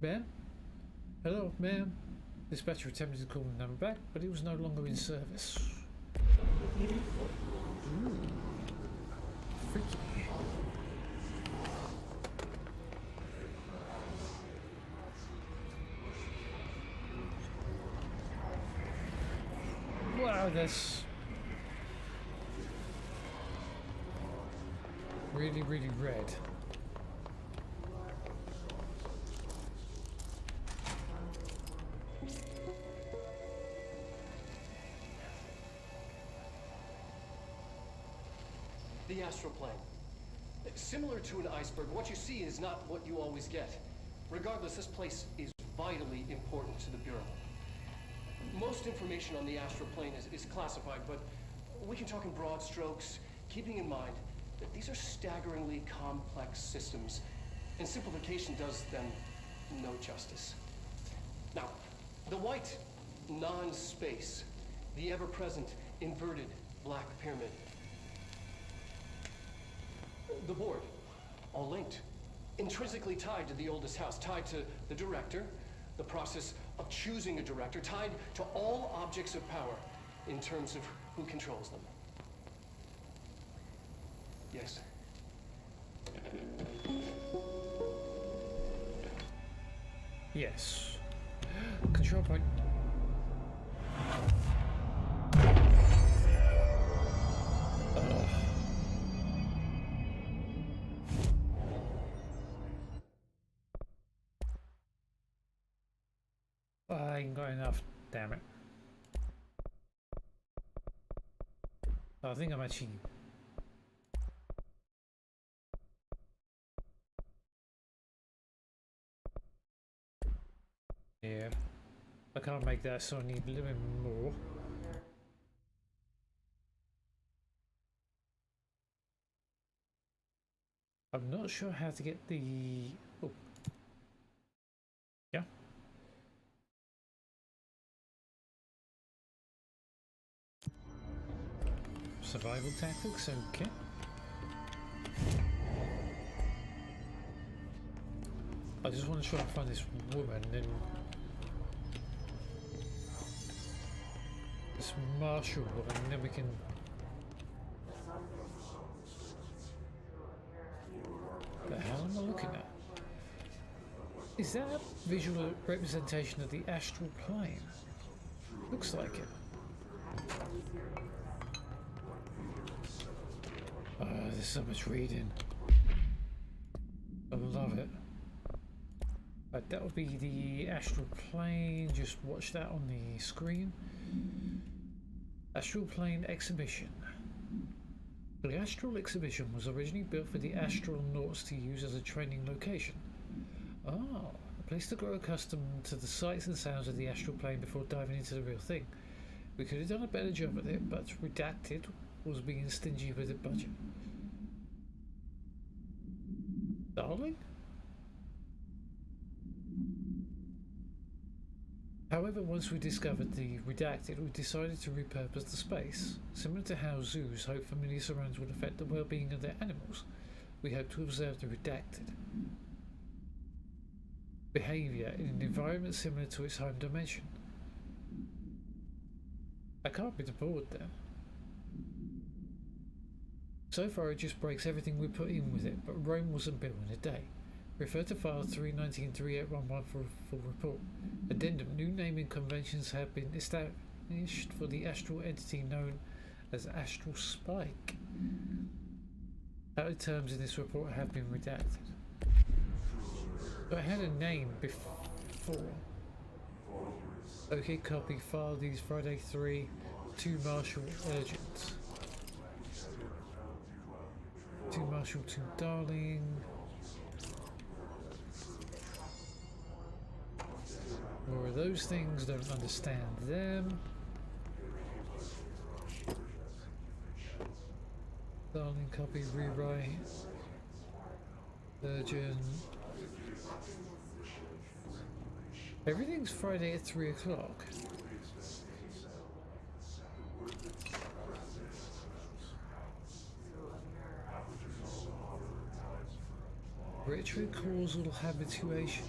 Ma'am? Hello, ma'am. Dispatcher attempted to call the number back, but it was no longer in service. Ooh. Freaky. Wow, that's really, really red. The astral plane. Similar to an iceberg, what you see is not what you always get. Regardless, this place is vitally important to the Bureau. Most information on the astral plane is classified, but we can talk in broad strokes, keeping in mind that these are staggeringly complex systems, and simplification does them no justice. Now, the white non-space, the ever-present inverted black pyramid, the board, all linked, intrinsically tied to the oldest house, tied to the director, the process of choosing a director, tied to all objects of power in terms of who controls them. Yes. Yes. Control point. I ain't got enough, damn it. I think I'm actually... Yeah. I can't make that, so I need a little bit more. I'm not sure how to get the... Oh. Yeah. Survival tactics, okay. I just want to try and find this woman and this marshal, and then we can... The hell am I looking at? Is that a visual representation of the astral plane? Looks like it. Oh, there's so much reading. I love it. That would be the astral plane. Just watch that on the screen. Astral plane exhibition. The astral exhibition was originally built for the astronauts to use as a training location. Oh, a place to grow accustomed to the sights and sounds of the astral plane before diving into the real thing. We could have done a better job of it, but Redacted was being stingy with the budget. Darling? However, once we discovered the Redacted, we decided to repurpose the space. Similar to how zoos hope familiar surrounds would affect the well-being of their animals, we hope to observe the Redacted behaviour in an environment similar to its home dimension. I can't be bored then. So far it just breaks everything we put in with it, but Rome wasn't built in a day. Refer to file 319-3811 for a full report. Addendum: new naming conventions have been established for the astral entity known as Astral Spike. Other terms in this report have been redacted. So I had a name before. Okay, copy. File these Friday 3 to Marshall Urgent. To Marshall to Darling. More of those things, don't understand them. Darling, copy, rewrite. Urgent. Everything's Friday at 3 o'clock. Retrocausal habituation.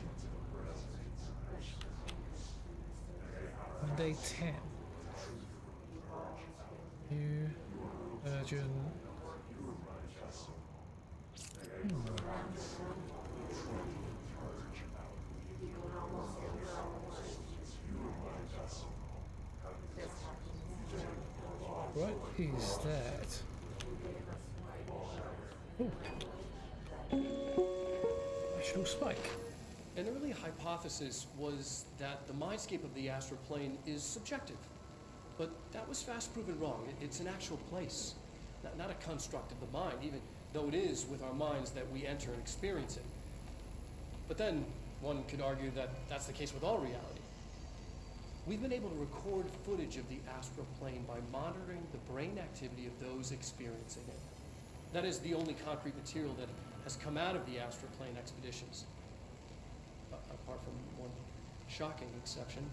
Monday 10. New urgent. What is that? Oh. Actual spike. An early hypothesis was that the mindscape of the astral plane is subjective. But that was fast proven wrong. It's an actual place, not a construct of the mind, even though it is with our minds that we enter and experience it. But then, one could argue that that's the case with all reality. We've been able to record footage of the astral plane by monitoring the brain activity of those experiencing it. That is the only concrete material that has come out of the astral plane expeditions. Apart from one shocking exception.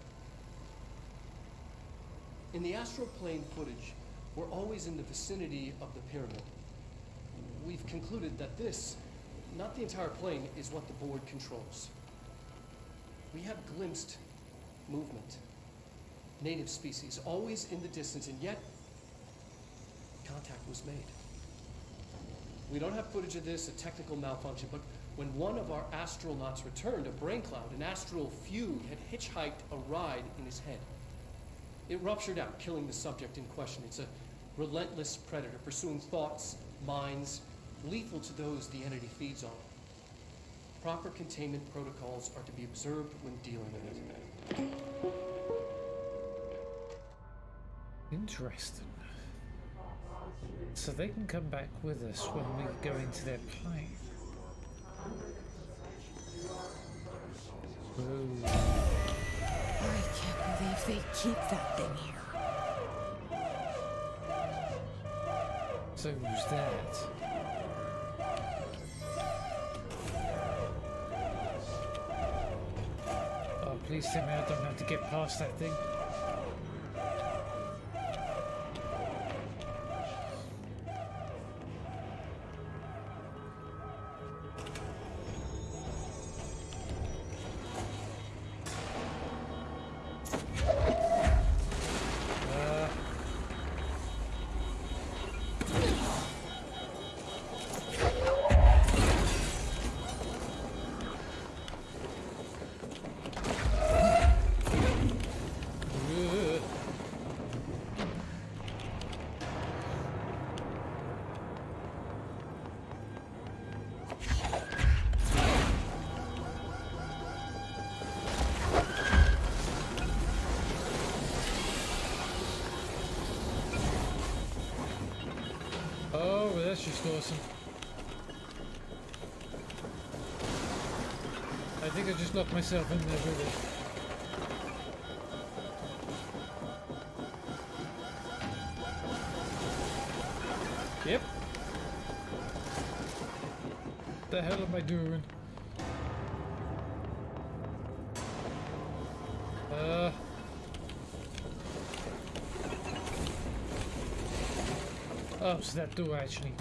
In the astral plane footage, we're always in the vicinity of the pyramid. We've concluded that this, not the entire plane, is what the board controls. We have glimpsed movement, native species, always in the distance, and yet contact was made. We don't have footage of this, a technical malfunction, but when one of our astronauts returned, a brain cloud, an astral fugue, had hitchhiked a ride in his head. It ruptured out, killing the subject in question. It's a relentless predator, pursuing thoughts, minds, lethal to those the entity feeds on. Proper containment protocols are to be observed when dealing with it. Interesting. So they can come back with us when we go into their plane. Ooh. I can't believe they keep that thing here. So who's that? Oh, please tell me I don't have to get past that thing. Oh, well, that's just awesome. I think I just locked myself in there with it. Yep. What the hell am I doing? Oh, so that door actually.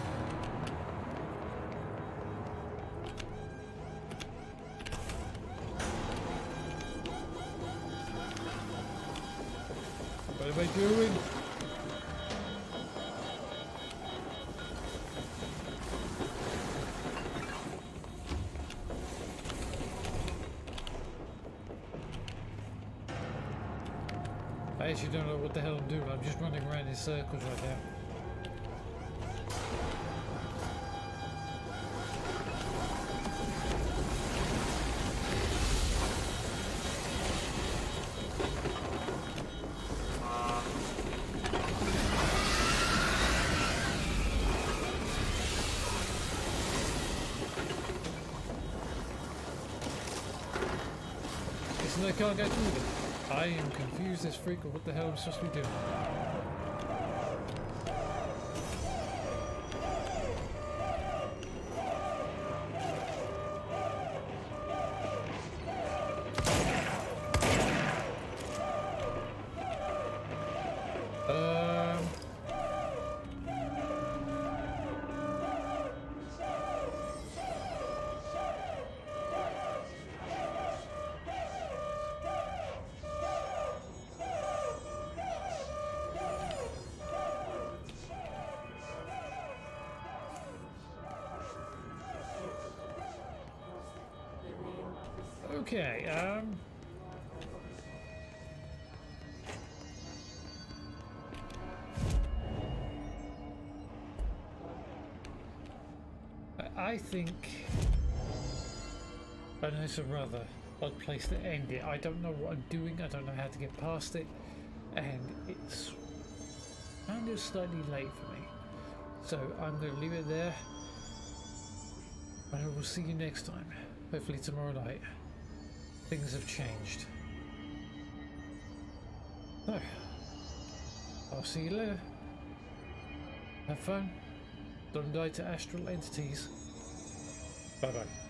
What am I doing? I actually don't know what the hell I'm doing. I'm just running around in circles right now. I can't go through them. I am confused as freak of what the hell I'm supposed to be doing. Okay, I think I know it's a rather odd place to end it. I don't know what I'm doing, I don't know how to get past it, and it's kind of slightly late for me. So I'm going to leave it there, and I will see you next time. Hopefully tomorrow night. Things have changed. So, I'll see you later. Have fun. Don't die to astral entities. Bye bye.